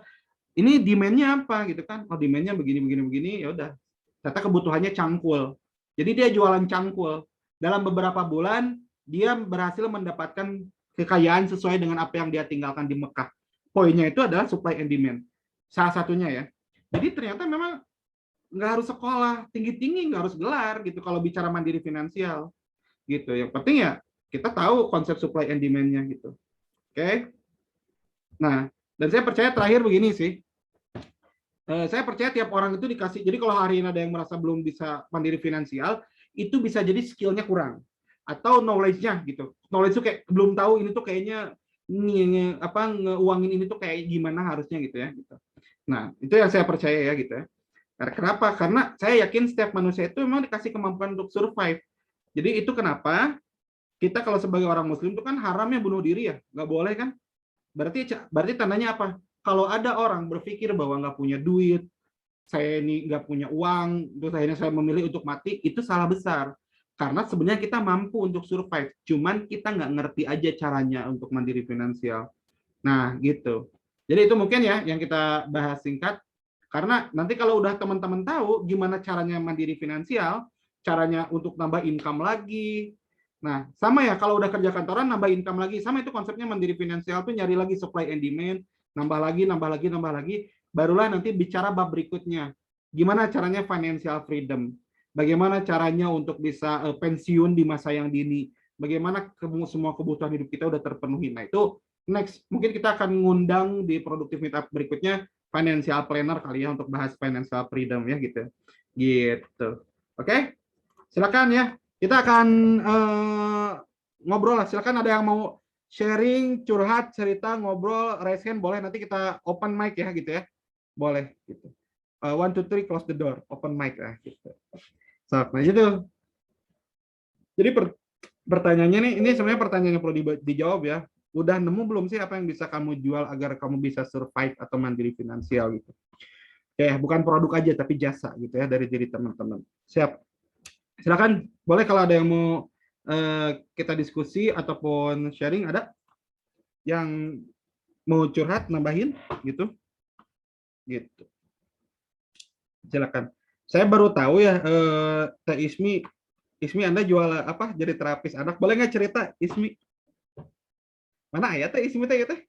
ini demand-nya apa gitu kan, oh demand-nya begini begini begini, ya udah, ternyata kebutuhannya cangkul, jadi dia jualan cangkul. Dalam beberapa bulan dia berhasil mendapatkan kekayaan sesuai dengan apa yang dia tinggalkan di Mekah. Poinnya itu adalah supply and demand, salah satunya ya. Jadi ternyata memang nggak harus sekolah tinggi tinggi, nggak harus gelar gitu kalau bicara mandiri finansial gitu. Yang penting ya kita tahu konsep supply and demand-nya gitu. Oke. Nah, dan saya percaya terakhir begini sih, saya percaya tiap orang itu dikasih, jadi kalau hari ini ada yang merasa belum bisa mandiri finansial, itu bisa jadi skillnya kurang atau knowledge-nya gitu. Knowledge itu kayak belum tahu ini tuh kayaknya ngeuangin ini tuh kayak gimana harusnya gitu ya gitu. Nah, itu yang saya percaya ya gitu ya. Kenapa? Karena saya yakin setiap manusia itu memang dikasih kemampuan untuk survive. Jadi itu kenapa kita kalau sebagai orang muslim itu kan haramnya bunuh diri ya, nggak boleh kan? Berarti tandanya apa? Kalau ada orang berpikir bahwa nggak punya duit, saya ini nggak punya uang, terus akhirnya saya memilih untuk mati, itu salah besar. Karena sebenarnya kita mampu untuk survive, cuman kita nggak ngerti aja caranya untuk mandiri finansial. Nah, gitu. Jadi itu mungkin ya yang kita bahas singkat. Karena nanti kalau udah teman-teman tahu gimana caranya mandiri finansial, caranya untuk nambah income lagi. Nah, sama ya kalau udah kerja kantoran nambah income lagi, sama itu konsepnya mandiri finansial tuh nyari lagi supply and demand, nambah lagi, nambah lagi, nambah lagi, barulah nanti bicara bab berikutnya. Gimana caranya financial freedom? Bagaimana caranya untuk bisa pensiun di masa yang dini? Bagaimana semua kebutuhan hidup kita udah terpenuhi? Nah, itu next. Mungkin kita akan ngundang di produktif meetup berikutnya financial planner kali ya untuk bahas financial freedom ya gitu. Gitu. Oke? Silakan ya. Kita akan ngobrol lah. Silakan ada yang mau sharing, curhat, cerita, ngobrol, raise hand boleh, nanti kita open mic ya gitu ya. Boleh gitu. 1 2 3 close the door, open mic lah gitu. So, nah gitu. Jadi pertanyaannya nih, ini sebenarnya pertanyaan yang perlu dijawab ya. Udah nemu belum sih apa yang bisa kamu jual agar kamu bisa survive atau mandiri finansial gitu? Bukan produk aja tapi jasa gitu ya dari diri teman-teman. Siap. Silakan, boleh kalau ada yang mau kita diskusi ataupun sharing, ada yang mau curhat nambahin gitu. Gitu. Silakan. Saya baru tahu ya Teh Ismi Anda jual apa? Jadi terapis anak. Boleh nggak cerita Ismi? Mana ya Teh Ismi Teh?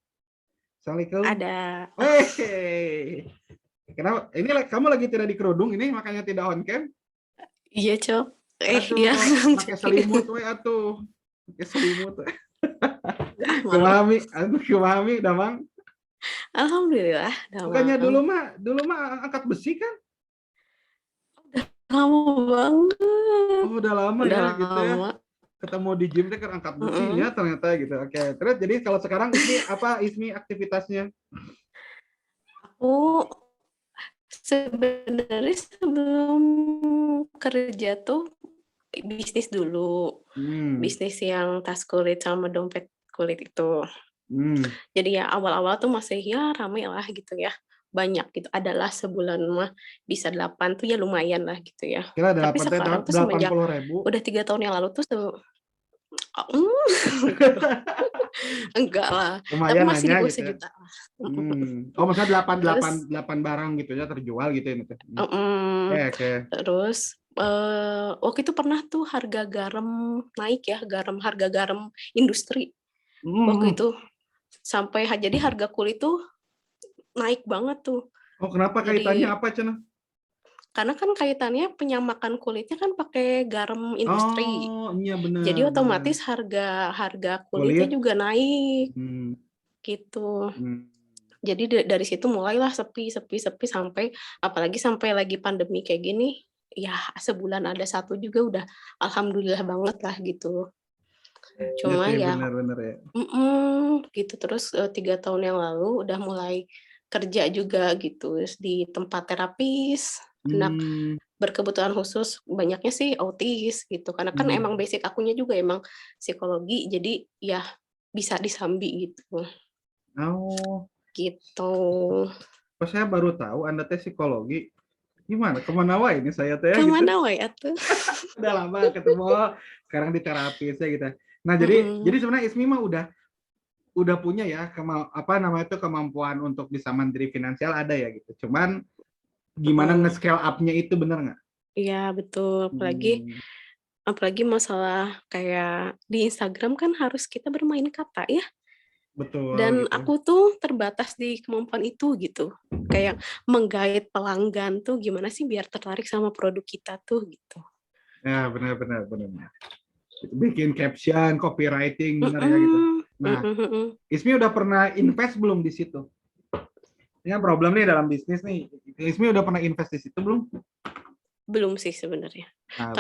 Assalamualaikum. Ada. Wey. Kenapa? Ini kamu lagi tidak di kerudung ini makanya tidak on cam? Iya, Cok. Iya. Pakai selimut we atuh. Pakai selimut. Kemahami, Damang. Alhamdulillah. Bukannya dulu mah angkat besi kan? Lama banget. Oh, udah lama udah ya lama. gitu ya. Ketemu di gym kan angkat besi ya ternyata gitu. Oke, terus jadi kalau sekarang Ismi aktivitasnya? Aku sebenarnya sebelum kerja tuh bisnis dulu. Bisnis yang tas kulit sama dompet kulit itu. Jadi ya awal-awal tuh masih ya rame lah gitu ya. Banyak gitu, adalah sebulan mah bisa 8 tuh ya lumayan lah gitu ya. Kira Tapi sekarang tuh semenjak udah 3 tahun yang lalu tuh enggak lah. Lumayan tapi masih di bawah gitu sejuta lah. Oh maksudnya 8 barang gitu ya terjual gitu ya. Oke. Terus waktu itu pernah tuh harga garam naik ya, harga garam industri. Waktu itu sampai jadi harga kulit tuh naik banget tuh. Oh kenapa kaitannya apa Cina? Karena kan kaitannya penyamakan kulitnya kan pakai garam industri. Oh iya benar. Jadi otomatis harga kulitnya juga naik. Gitu. Jadi dari situ mulailah sepi sampai apalagi sampai lagi pandemi kayak gini, ya sebulan ada 1 juga udah alhamdulillah banget lah gitu. Iya Cuma sih, ya benar-benar ya. gitu. Terus 3 tahun yang lalu udah mulai kerja juga gitu di tempat terapis anak Hmm, berkebutuhan khusus, banyaknya sih autis gitu, karena kan emang hmm. basic akunya juga emang psikologi, jadi ya bisa disambi gitu, Oh, gitu. kok saya baru tahu Anda teh psikologi. Gimana? Kemana wae ini saya teh gitu. Kemana wae atuh? Udah lama ketemu, sekarang di terapis ya gitu. Nah, jadi Mhm, sebenarnya Ismi mah udah punya ya apa namanya itu kemampuan untuk bisa mandiri finansial ada ya gitu. Cuman gimana mhm. nge-scale up-nya itu bener nggak? Iya betul, apalagi Hmm, apalagi masalah kayak di Instagram kan harus kita bermain kata ya, betul dan gitu. aku tuh terbatas di kemampuan itu gitu. Kayak menggait pelanggan tuh gimana sih biar tertarik sama produk kita tuh gitu. Ya, benar-benar benar. Bikin caption, copywriting bener ya gitu. Mhm, Nah, mhm. Ismi udah pernah invest belum di situ? Ini kan problem nih dalam bisnis nih. Ismi udah pernah invest di situ belum? Belum sih sebenarnya. Nah,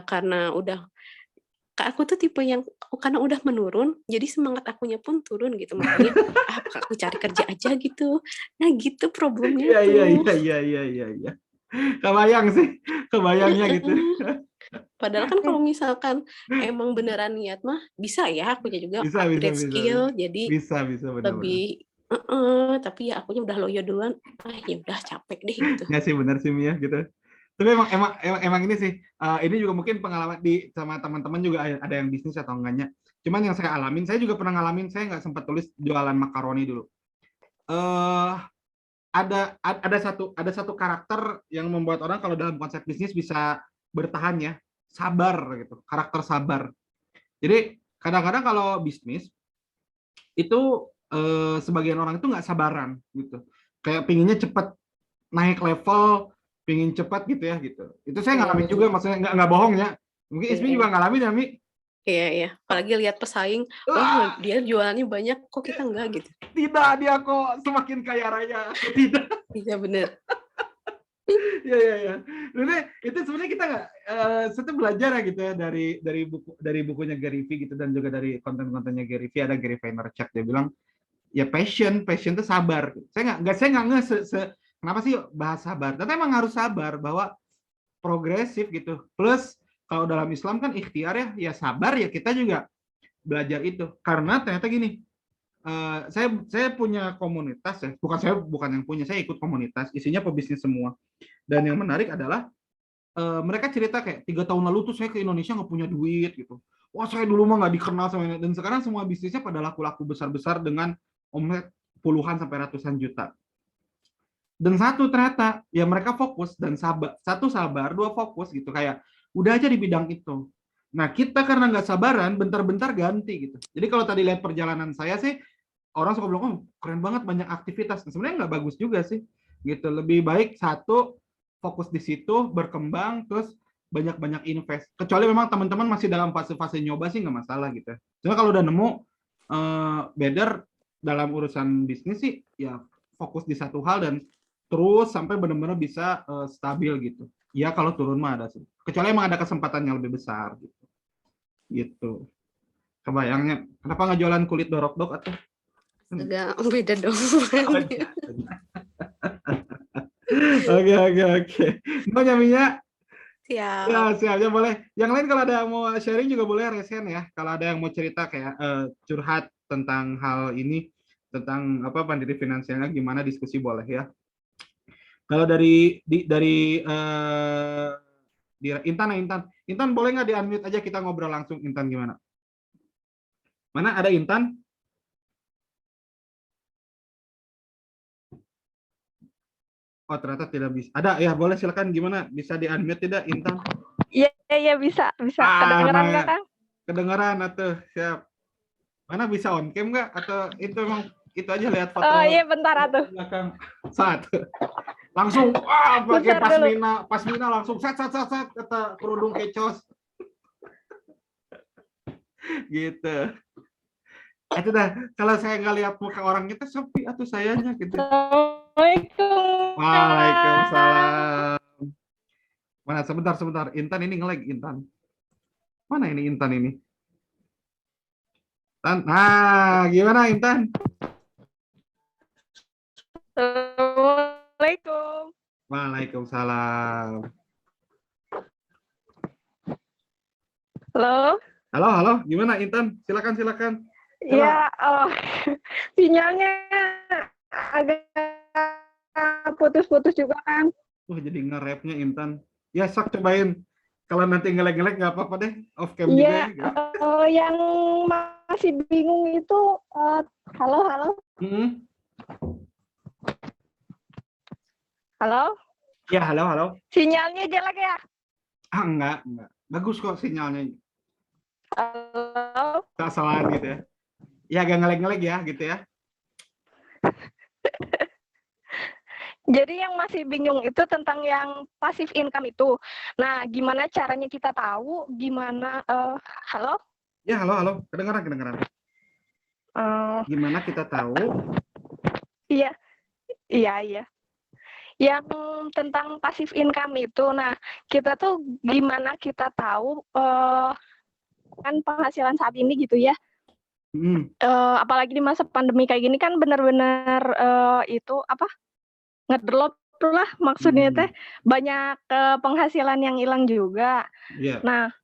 Karena udah aku tuh tipe yang karena udah menurun, jadi semangat akunya pun turun gitu. Makanya, aku cari kerja aja gitu. Nah gitu problemnya iya iya tuh. iya iya iya iya iya. Kebayang sih, kebayangnya gitu. Heeh. Padahal kan kalau misalkan emang beneran niat mah, bisa ya akunya juga Bisa bisa upgrade bisa skill, jadi bisa bisa benar-benar. lebih tapi ya akunya udah loyo duluan, ya udah capek deh gitu. Ya sih benar sih Mia gitu. Tapi emang ini sih, ini juga mungkin pengalaman di sama teman-teman juga ada yang bisnis atau enggaknya. Cuman yang saya alamin, saya juga pernah ngalamin, saya nggak sempat tulis jualan makaroni dulu. Eh ada satu karakter yang membuat orang kalau dalam konsep bisnis bisa bertahan ya, sabar gitu, karakter sabar. Jadi kadang-kadang kalau bisnis itu sebagian orang itu nggak sabaran gitu, kayak pinginnya cepat naik level, pingin cepat gitu ya gitu. Itu saya Iya ngalamin juga, bener, maksudnya nggak bohong ya. Mungkin iya Ismi iya. juga ngalamin ya Mi. Iya iya, apalagi lihat pesaing, wah Wah, dia jualannya banyak, kok kita enggak gitu. tidak, dia kok semakin kaya raya, aku tidak. Iya bener. Ya ya ya. Sebenarnya itu sebenarnya kita nggak kita belajar ya gitu ya dari bukunya Gary Vee gitu, dan juga dari konten-kontennya Gary Vee. Ada Gary Vaynerchuk, dia bilang ya passion itu sabar. Saya nggak kenapa sih bahas sabar. Tapi emang harus sabar bahwa progresif gitu. Plus kalau dalam Islam kan ikhtiar ya sabar ya, kita juga belajar itu. Karena ternyata gini, saya punya komunitas ya, bukan yang punya, saya ikut komunitas isinya pebisnis semua. Dan yang menarik adalah mereka cerita kayak 3 tahun lalu tuh saya ke Indonesia nggak punya duit gitu. Wah, saya dulu mah nggak dikenal sama ini. Dan sekarang semua bisnisnya pada laku-laku besar-besar dengan omset puluhan sampai ratusan juta. Dan satu ternyata ya mereka fokus dan sabar. Satu sabar, dua fokus gitu, kayak udah aja di bidang itu. Nah, kita karena nggak sabaran, bentar-bentar ganti gitu. Jadi kalau tadi lihat perjalanan saya sih, orang suka bilang, oh keren banget banyak aktivitas. Nah, sebenarnya nggak bagus juga sih, gitu. Lebih baik satu fokus di situ, berkembang, terus banyak-banyak invest. Kecuali memang teman-teman masih dalam fase-fase nyoba sih nggak masalah gitu. Cuma kalau udah nemu better dalam urusan bisnis sih, ya fokus di satu hal dan terus sampai benar-benar bisa stabil gitu. Ya kalau turun mah ada sih. Kecuali emang ada kesempatan yang lebih besar gitu. Gitu. Kebayangnya kenapa nggak jualan kulit dorok-dok atau Agak beda dong. oke oke oke. Mau nyaminya? Siap. Ya siapnya boleh. Yang lain kalau ada yang mau sharing juga boleh resen ya. Kalau ada yang mau cerita kayak curhat tentang hal ini, tentang apa mandiri finansialnya gimana, diskusi boleh ya. Kalau dari di Intan boleh nggak di-unmute aja, kita ngobrol langsung. Intan gimana? Mana ada Intan? Oh ternyata tidak bisa. Ada ya, boleh silakan, gimana? Bisa di-unmute tidak Intan? Iya, iya bisa. Kedengeran nggak, Nah, Kang? kedengeran atau siap. Mana bisa on cam nggak? Atau itu emang itu aja lihat foto Oh iya, bentar atuh. belakang. Satu. Langsung pakai Bentar dulu. pasmina langsung sat kata kerudung kecos. Gitu. Itu dah, kalau saya nggak lihat muka orang itu sepi atau sayanya gitu. Assalamualaikum, Kang. Waalaikumsalam. Mana sebentar. Intan ini nge-lag, Intan. Mana ini Intan ini? Nah, gimana Intan? Assalamualaikum. Waalaikumsalam. Halo. Halo, gimana Intan? Silakan. Ya, sinyalnya agak putus-putus juga kan. Jadi nge-rapnya Intan. Ya, sok cobain. Kalau nanti nge-lag nggak apa-apa deh. Off cam juga Iya, ya. Gitu. yang masih bingung itu, halo. Halo. Ya, halo. Sinyalnya jelek ya? Enggak. Bagus kok sinyalnya. Halo. Kesalahan gitu ya. Ya, agak nge-lag ya, gitu ya. Jadi yang masih bingung itu tentang yang passive income itu. Nah, gimana caranya kita tahu gimana halo? Ya, halo. Kedengaran. Gimana kita tahu? Iya. Yang tentang passive income itu. Nah, kita tuh gimana kita tahu kan penghasilan saat ini gitu ya. Apalagi di masa pandemi kayak gini kan benar-benar itu apa? Ngedrop lah maksudnya teh banyak penghasilan yang hilang juga. Yeah. Nah,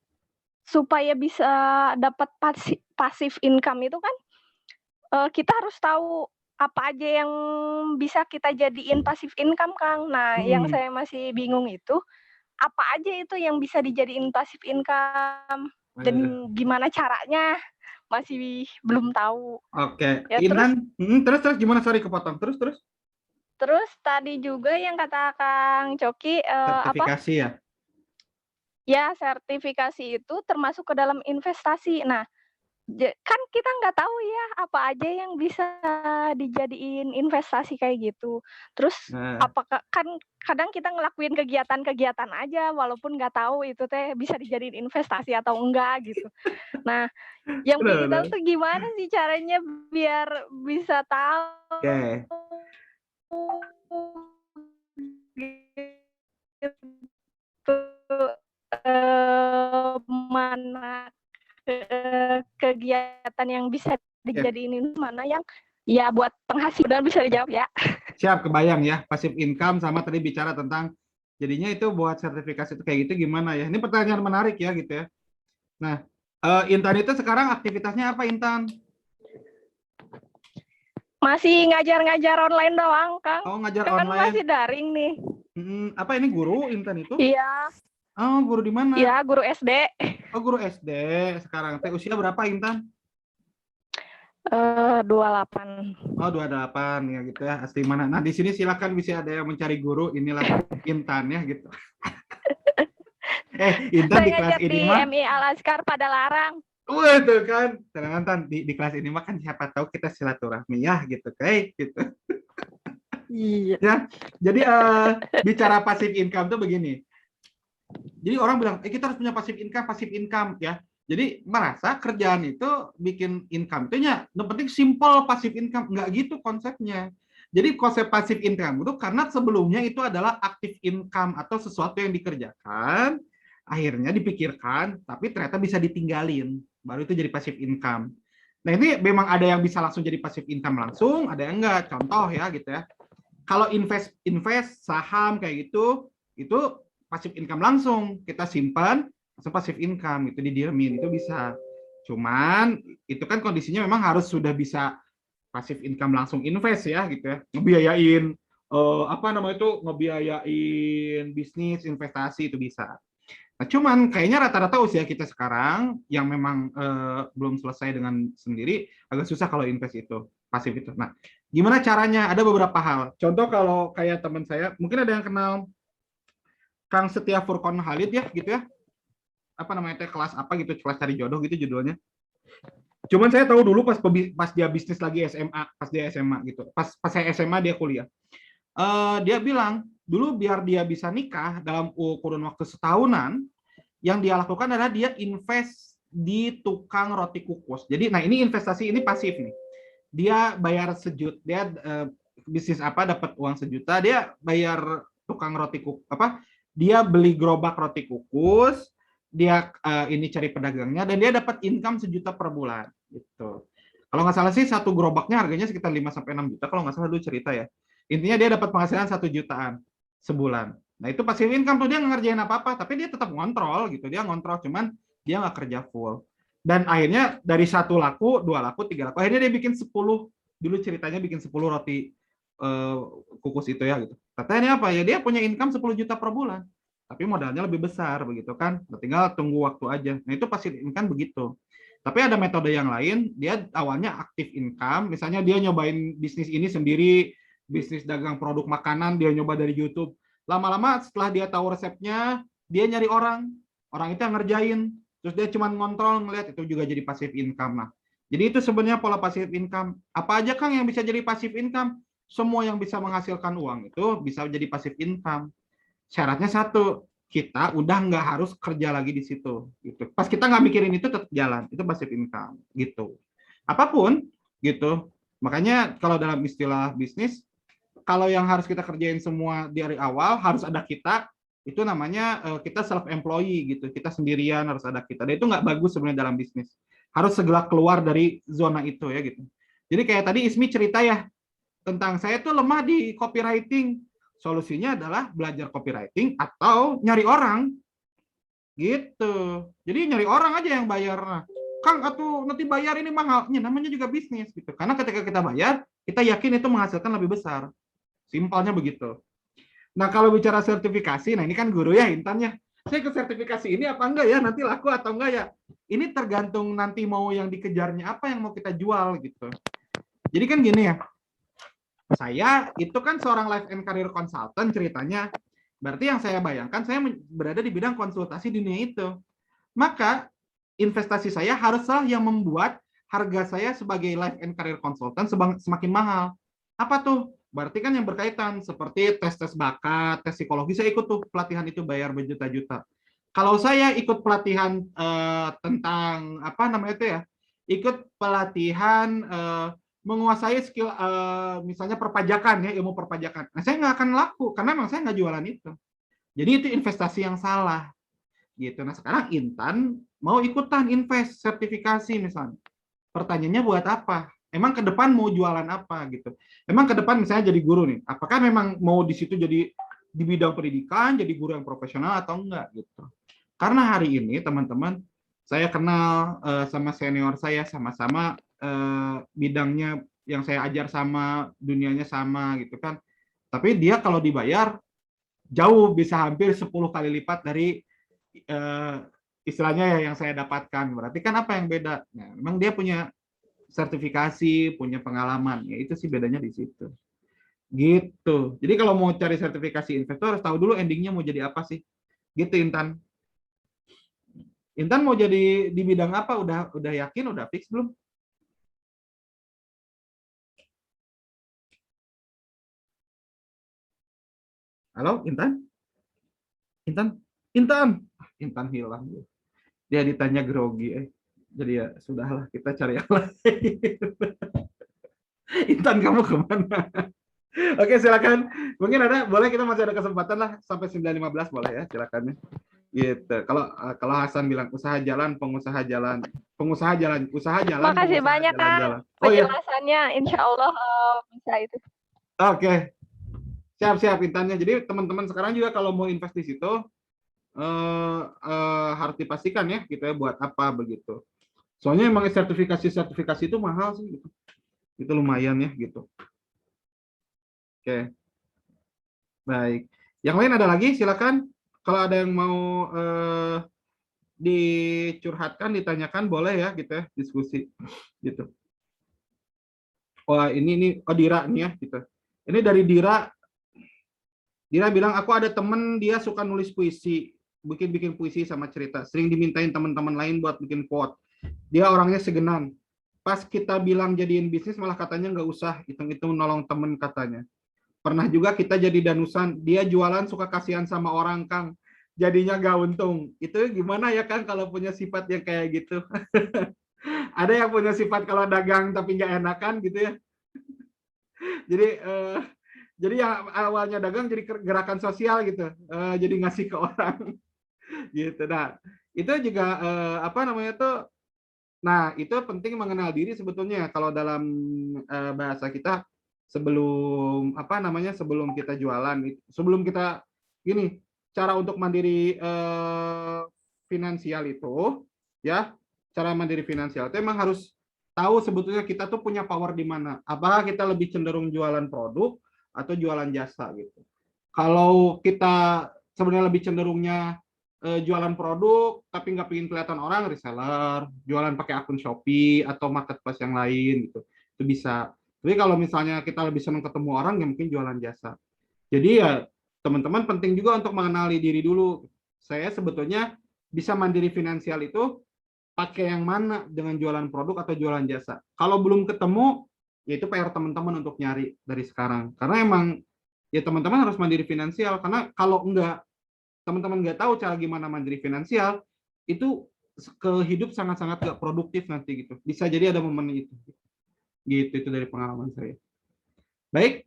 supaya bisa dapat passive income itu kan kita harus tahu apa aja yang bisa kita jadiin passive income, Kang. Nah, yang saya masih bingung itu apa aja itu yang bisa dijadiin passive income dan gimana caranya masih belum tahu. Oke. Ya, Intan, terus gimana? Sorry kepotong. Terus. Terus tadi juga yang kata Kang Coki sertifikasi apa? Ya, sertifikasi itu termasuk ke dalam investasi. Nah, kan kita nggak tahu ya apa aja yang bisa dijadiin investasi kayak gitu. Terus apakah kan kadang kita ngelakuin kegiatan-kegiatan aja walaupun nggak tahu itu teh bisa dijadiin investasi atau enggak gitu. Nah, yang pengen tahu tuh gimana sih caranya biar bisa tahu. Oke. Mana kegiatan yang bisa dijadiin mana yang ya buat penghasilan bisa dijawab ya. Siap, kebayang ya. Passive income sama tadi bicara tentang jadinya itu buat sertifikasi itu kayak gitu gimana ya. Ini pertanyaan menarik ya gitu ya. Nah, Intan itu sekarang aktivitasnya apa Intan? Masih ngajar-ngajar online doang, Kang. Oh, ngajar kan online. Masih daring nih. Apa ini guru Intan itu? Iya. Oh, guru di mana? Iya, guru SD. Oh, guru SD sekarang. Usia berapa Intan? 28. Oh, 28 ya gitu ya. Asli mana? Nah, di sini silakan bisa ada yang mencari guru. Inilah Intan ya gitu. Intan saya di kelas ini mah. MI Al Azkar pada larang. Tuh kan. Intan di kelas ini mah kan siapa tahu kita silaturahmi ya gitu kayak gitu. Iya. Ya. Jadi bicara passive income tuh begini. Jadi orang bilang, kita harus punya passive income ya. Jadi merasa kerjaan itu bikin income itu nya, yang penting simple passive income, nggak gitu konsepnya. Jadi konsep passive income itu karena sebelumnya itu adalah active income atau sesuatu yang dikerjakan, akhirnya dipikirkan, tapi ternyata bisa ditinggalin, baru itu jadi passive income. Nah ini memang ada yang bisa langsung jadi passive income langsung, ada yang enggak. Contoh ya gitu ya. Kalau invest saham kayak gitu, itu passive income langsung kita simpan langsung passive income itu didiamin itu bisa. Cuman itu kan kondisinya memang harus sudah bisa passive income langsung invest ya gitu ya, ngebiayain ngebiayain bisnis investasi itu bisa. Nah, cuman kayaknya rata-rata usia kita sekarang yang memang belum selesai dengan sendiri agak susah kalau invest itu pasif itu. Nah, gimana caranya? Ada beberapa hal. Contoh kalau kayak teman saya, mungkin ada yang kenal Kang Setia Furkon Halid ya gitu ya. Apa namanya kelas apa gitu, kelas cari jodoh gitu judulnya. Cuman saya tahu dulu pas dia bisnis lagi SMA, pas dia SMA gitu. Pas saya SMA dia kuliah. Dia bilang dulu biar dia bisa nikah dalam kurun waktu setahunan, yang dia lakukan adalah dia invest di tukang roti kukus. Jadi, nah ini investasi ini pasif nih. Dia bayar sejuta, dia bisnis apa dapat uang sejuta, dia bayar tukang roti kukus dia beli gerobak roti kukus, dia ini cari pedagangnya, dan dia dapat income 1 juta per bulan gitu. Kalau nggak salah sih satu gerobaknya harganya sekitar 5-6 juta kalau nggak salah dulu cerita ya. Intinya dia dapat penghasilan 1 jutaan sebulan. Nah itu passive income tuh, dia nggak ngerjain apa-apa, tapi dia tetap ngontrol gitu, dia ngontrol, cuman dia nggak kerja full. Dan akhirnya dari 1 laku, 2 laku, 3 laku, akhirnya dia bikin 10, dulu ceritanya bikin 10 roti kukus itu ya gitu. Katanya apa ya, dia punya income 10 juta per bulan, tapi modalnya lebih besar begitu kan, tinggal tunggu waktu aja. Nah itu passive income begitu. Tapi ada metode yang lain, dia awalnya aktif income, misalnya dia nyobain bisnis ini sendiri, bisnis dagang produk makanan, dia nyoba dari YouTube. Lama-lama setelah dia tahu resepnya, dia nyari orang itu yang ngerjain, terus dia cuma ngontrol, ngeliat, itu juga jadi passive income. Nah, jadi itu sebenarnya pola passive income. Apa aja Kang yang bisa jadi passive income? Semua yang bisa menghasilkan uang itu bisa jadi passive income. Syaratnya satu, kita udah nggak harus kerja lagi di situ. Gitu. Pas kita nggak mikirin itu tetap jalan, itu passive income. Gitu. Apapun, gitu. Makanya kalau dalam istilah bisnis, kalau yang harus kita kerjain semua dari awal harus ada kita, itu namanya kita self employee gitu. Kita sendirian harus ada kita. Dan itu nggak bagus sebenarnya dalam bisnis. Harus segera keluar dari zona itu ya gitu. Jadi kayak tadi Ismi cerita ya tentang saya tuh lemah di copywriting. Solusinya adalah belajar copywriting atau nyari orang. Gitu. Jadi nyari orang aja yang bayar. Kang, atau nanti bayar ini mahal. Ya, namanya juga bisnis gitu. Karena ketika kita bayar, kita yakin itu menghasilkan lebih besar. Simpelnya begitu. Nah, kalau bicara sertifikasi, nah ini kan guru ya Intannya. Saya ke sertifikasi ini apa enggak ya? Nanti laku atau enggak ya? Ini tergantung nanti mau yang dikejarnya apa, yang mau kita jual gitu. Jadi kan gini ya. Saya itu kan seorang life and career consultant ceritanya. Berarti yang saya bayangkan, saya berada di bidang konsultasi dunia itu. Maka investasi saya haruslah yang membuat harga saya sebagai life and career consultant semakin mahal. Apa tuh? Berarti kan yang berkaitan seperti tes-tes bakat, tes psikologi, saya ikut tuh pelatihan itu bayar berjuta-juta. Kalau saya ikut pelatihan tentang apa namanya itu ya, ikut pelatihan menguasai skill misalnya perpajakan ya, ilmu perpajakan. Nah, saya nggak akan laku karena memang saya nggak jualan itu. Jadi itu investasi yang salah gitu. Nah sekarang Intan mau ikutan invest sertifikasi misalnya. Pertanyaannya buat apa? Emang ke depan mau jualan apa gitu? Emang ke depan misalnya jadi guru nih, apakah memang mau di situ jadi di bidang pendidikan, jadi guru yang profesional atau enggak gitu? Karena hari ini teman-teman, saya kenal sama senior saya, sama-sama bidangnya yang saya ajar sama, dunianya sama gitu kan. Tapi dia kalau dibayar jauh bisa hampir 10 kali lipat dari istilahnya ya yang saya dapatkan. Berarti kan apa yang beda? Nah, memang dia punya sertifikasi, punya pengalaman. Ya itu sih bedanya di situ. Gitu. Jadi kalau mau cari sertifikasi investor harus tahu dulu endingnya mau jadi apa sih. Gitu Intan. Intan mau jadi di bidang apa? Udah yakin, udah fix belum? Halo, Intan? Intan? Intan? Intan hilang. Dia ditanya grogi. Jadi ya sudahlah, kita cari yang lain. Intan, kamu kemana? Oke, silakan. Mungkin boleh kita masih ada kesempatan lah sampai 9.15 boleh ya, silakan. Gitu. Kalau Hasan bilang usaha jalan, pengusaha jalan, usaha jalan. Makasih banyak Kang penjelasannya. Insya Allah bisa itu. Oke. Siap Intannya. Jadi teman-teman sekarang juga kalau mau invest di situ harus dipastikan ya gitu ya buat apa begitu. Soalnya emang sertifikasi itu mahal sih gitu. Itu lumayan ya gitu. Oke. Baik. Yang lain ada lagi silakan. Kalau ada yang mau dicurhatkan, ditanyakan boleh ya gitu ya, diskusi gitu. Wah, ini Dira nih ya gitu. Ini dari Dira. Dira bilang aku ada temen dia suka nulis puisi, bikin puisi sama cerita. Sering dimintain teman-teman lain buat bikin quote. Dia orangnya segenan. Pas kita bilang jadiin bisnis malah katanya nggak usah, hitung-hitung nolong temen katanya. Pernah juga kita jadi danusan, dia jualan suka kasihan sama orang Kang, jadinya nggak untung. Itu gimana ya Kang kalau punya sifat yang kayak gitu? Ada yang punya sifat kalau dagang tapi nggak enakan gitu ya? Jadi yang awalnya dagang jadi gerakan sosial gitu, jadi ngasih ke orang gitu. Nah, itu juga apa namanya tuh, nah itu penting mengenal diri sebetulnya kalau dalam bahasa kita sebelum apa namanya, sebelum kita jualan, sebelum kita gini, cara untuk mandiri finansial itu ya, cara mandiri finansial itu emang harus tahu sebetulnya kita tuh punya power di mana. Apakah kita lebih cenderung jualan produk atau jualan jasa gitu. Kalau kita sebenarnya lebih cenderungnya jualan produk tapi nggak pengen kelihatan orang, reseller, jualan pakai akun Shopee atau marketplace yang lain gitu, itu bisa. Tapi kalau misalnya kita lebih senang ketemu orang, ya mungkin jualan jasa. Jadi ya teman-teman penting juga untuk mengenali diri dulu. Saya sebetulnya bisa mandiri finansial itu pakai yang mana, dengan jualan produk atau jualan jasa. Kalau belum ketemu, ya itu PR teman-teman untuk nyari dari sekarang. Karena emang ya teman-teman harus mandiri finansial. Karena kalau enggak, teman-teman nggak tahu cara gimana mandiri finansial, itu ke hidup sangat-sangat nggak produktif nanti gitu. Bisa jadi ada momen itu. Gitu, itu dari pengalaman saya. Baik.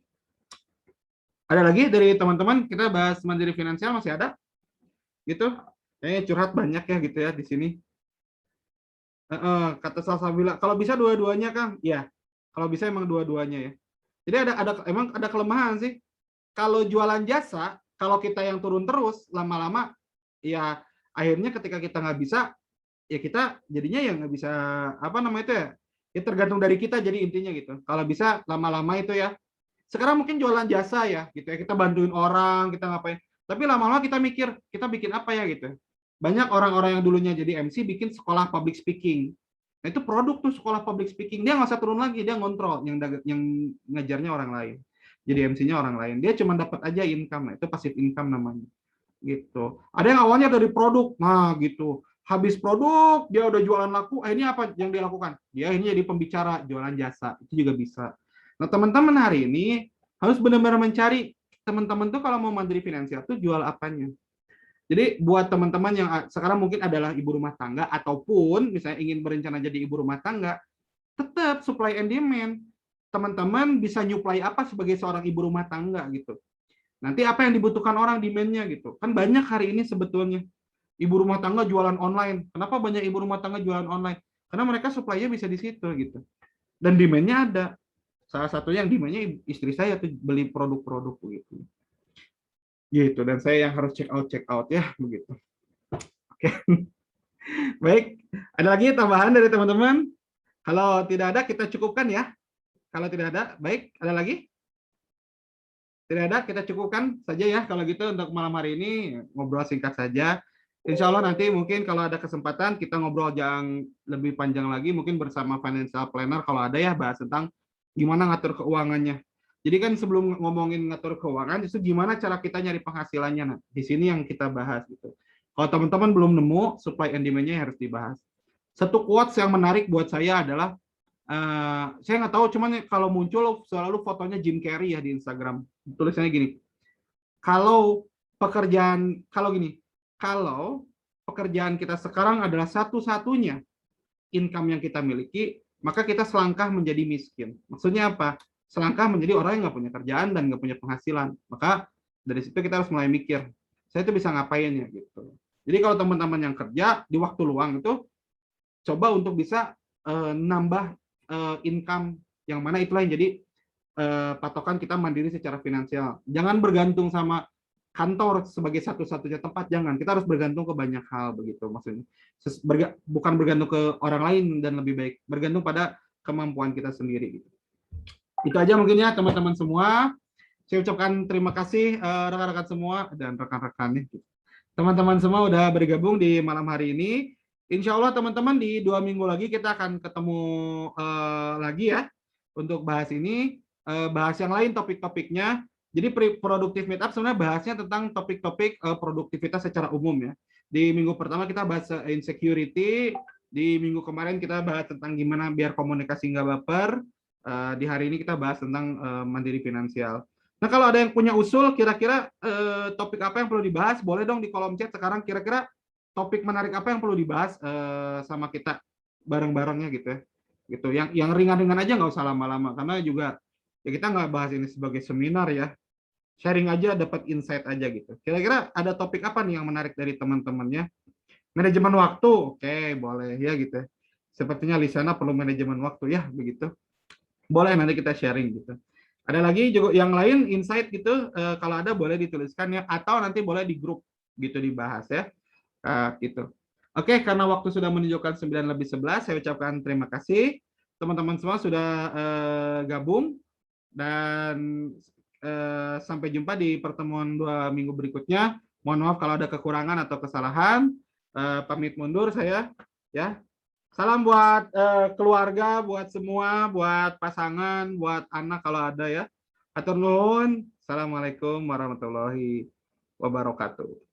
Ada lagi dari teman-teman, kita bahas mandiri finansial masih ada? Gitu. Kayaknya curhat banyak ya gitu ya di sini. Kata Salsabila, kalau bisa dua-duanya Kang. Ya, kalau bisa emang dua-duanya ya. Jadi emang ada kelemahan sih. Kalau jualan jasa, kalau kita yang turun terus, lama-lama ya akhirnya ketika kita nggak bisa, ya kita jadinya ya nggak bisa, apa namanya itu ya, ya tergantung dari kita jadi intinya gitu. Kalau bisa lama-lama itu ya. Sekarang mungkin jualan jasa ya gitu ya, kita bantuin orang, kita ngapain. Tapi lama-lama kita mikir, kita bikin apa ya gitu. Banyak orang-orang yang dulunya jadi MC bikin sekolah public speaking. Nah, itu produk tuh sekolah public speaking. Dia nggak usah turun lagi, dia ngontrol yang ngajarnya orang lain. Jadi MC-nya orang lain. Dia cuma dapat aja income. Nah, itu passive income namanya. Gitu. Ada yang awalnya dari produk. Nah, gitu. Habis produk, dia udah jualan laku. Ini apa yang dia lakukan? Dia ini jadi pembicara, jualan jasa. Itu juga bisa. Nah, teman-teman hari ini harus benar-benar mencari, teman-teman tuh kalau mau mandiri finansial tuh jual apanya. Jadi buat teman-teman yang sekarang mungkin adalah ibu rumah tangga ataupun misalnya ingin berencana jadi ibu rumah tangga, tetap supply and demand. Teman-teman bisa nyuplai apa sebagai seorang ibu rumah tangga gitu. Nanti apa yang dibutuhkan orang, demand-nya gitu. Kan banyak hari ini sebetulnya ibu rumah tangga jualan online. Kenapa banyak ibu rumah tangga jualan online? Karena mereka supply-nya bisa di situ gitu. Dan demand-nya ada. Salah satunya yang demand-nya istri saya tuh beli produk-produk gitu. Gitu, dan saya yang harus check out ya begitu. Oke. Baik, ada lagi tambahan dari teman-teman? Kalau tidak ada kita cukupkan ya. Kalau tidak ada, baik, ada lagi? Tidak ada, kita cukupkan saja ya kalau gitu untuk malam hari ini, ngobrol singkat saja. Insya Allah nanti mungkin kalau ada kesempatan kita ngobrol yang lebih panjang lagi, mungkin bersama financial planner kalau ada ya, bahas tentang gimana ngatur keuangannya. Jadi kan sebelum ngomongin ngatur keuangan, justru gimana cara kita nyari penghasilannya. Nah, di sini yang kita bahas gitu. Kalau teman-teman belum nemu, supply and demand-nya harus dibahas. Satu quotes yang menarik buat saya adalah, saya nggak tahu, cuman kalau muncul selalu fotonya Jim Carrey ya di Instagram. Tulisannya gini, kalau pekerjaan kita sekarang adalah satu-satunya income yang kita miliki, maka kita selangkah menjadi miskin. Maksudnya apa? Selangkah menjadi orang yang nggak punya kerjaan dan nggak punya penghasilan. Maka dari situ kita harus mulai mikir, saya itu bisa ngapain ya gitu. Jadi kalau teman-teman yang kerja di waktu luang itu coba untuk bisa nambah income, yang mana itulah yang jadi patokan kita mandiri secara finansial. Jangan bergantung sama kantor sebagai satu-satunya tempat, jangan. Kita harus bergantung ke banyak hal begitu maksudnya. Bukan bergantung ke orang lain dan lebih baik bergantung pada kemampuan kita sendiri gitu. Itu aja mungkin ya teman-teman semua. Saya ucapkan terima kasih rekan-rekan semua dan rekan-rekannya. Teman-teman semua udah bergabung di malam hari ini. Insya Allah teman-teman di 2 minggu lagi kita akan ketemu lagi ya untuk bahas ini, bahas yang lain topik-topiknya. Jadi produktif meetup sebenarnya bahasnya tentang topik-topik produktivitas secara umum ya. Di minggu pertama kita bahas insecurity, di minggu kemarin kita bahas tentang gimana biar komunikasi nggak baper. Di hari ini kita bahas tentang mandiri finansial. Nah, kalau ada yang punya usul, kira-kira topik apa yang perlu dibahas, boleh dong di kolom chat sekarang. Kira-kira topik menarik apa yang perlu dibahas sama kita bareng-barengnya gitu ya. Gitu. Yang ringan-ringan aja, nggak usah lama-lama, karena juga ya kita nggak bahas ini sebagai seminar ya. sharing aja, dapat insight aja gitu. Kira-kira ada topik apa nih yang menarik dari teman-temannya? Manajemen waktu, oke, boleh ya gitu. Sepertinya Lisana perlu manajemen waktu ya, begitu. Boleh nanti kita sharing gitu. Ada lagi juga yang lain insight gitu, kalau ada boleh dituliskan ya, atau nanti boleh di grup gitu dibahas ya, gitu. Oke, karena waktu sudah menunjukkan 9:11, saya ucapkan terima kasih teman-teman semua sudah gabung, dan sampai jumpa di pertemuan 2 minggu berikutnya. Mohon maaf kalau ada kekurangan atau kesalahan. Pamit mundur saya ya. Salam buat keluarga, buat semua, buat pasangan, buat anak kalau ada ya. Hatur nuhun. Assalamualaikum warahmatullahi wabarakatuh.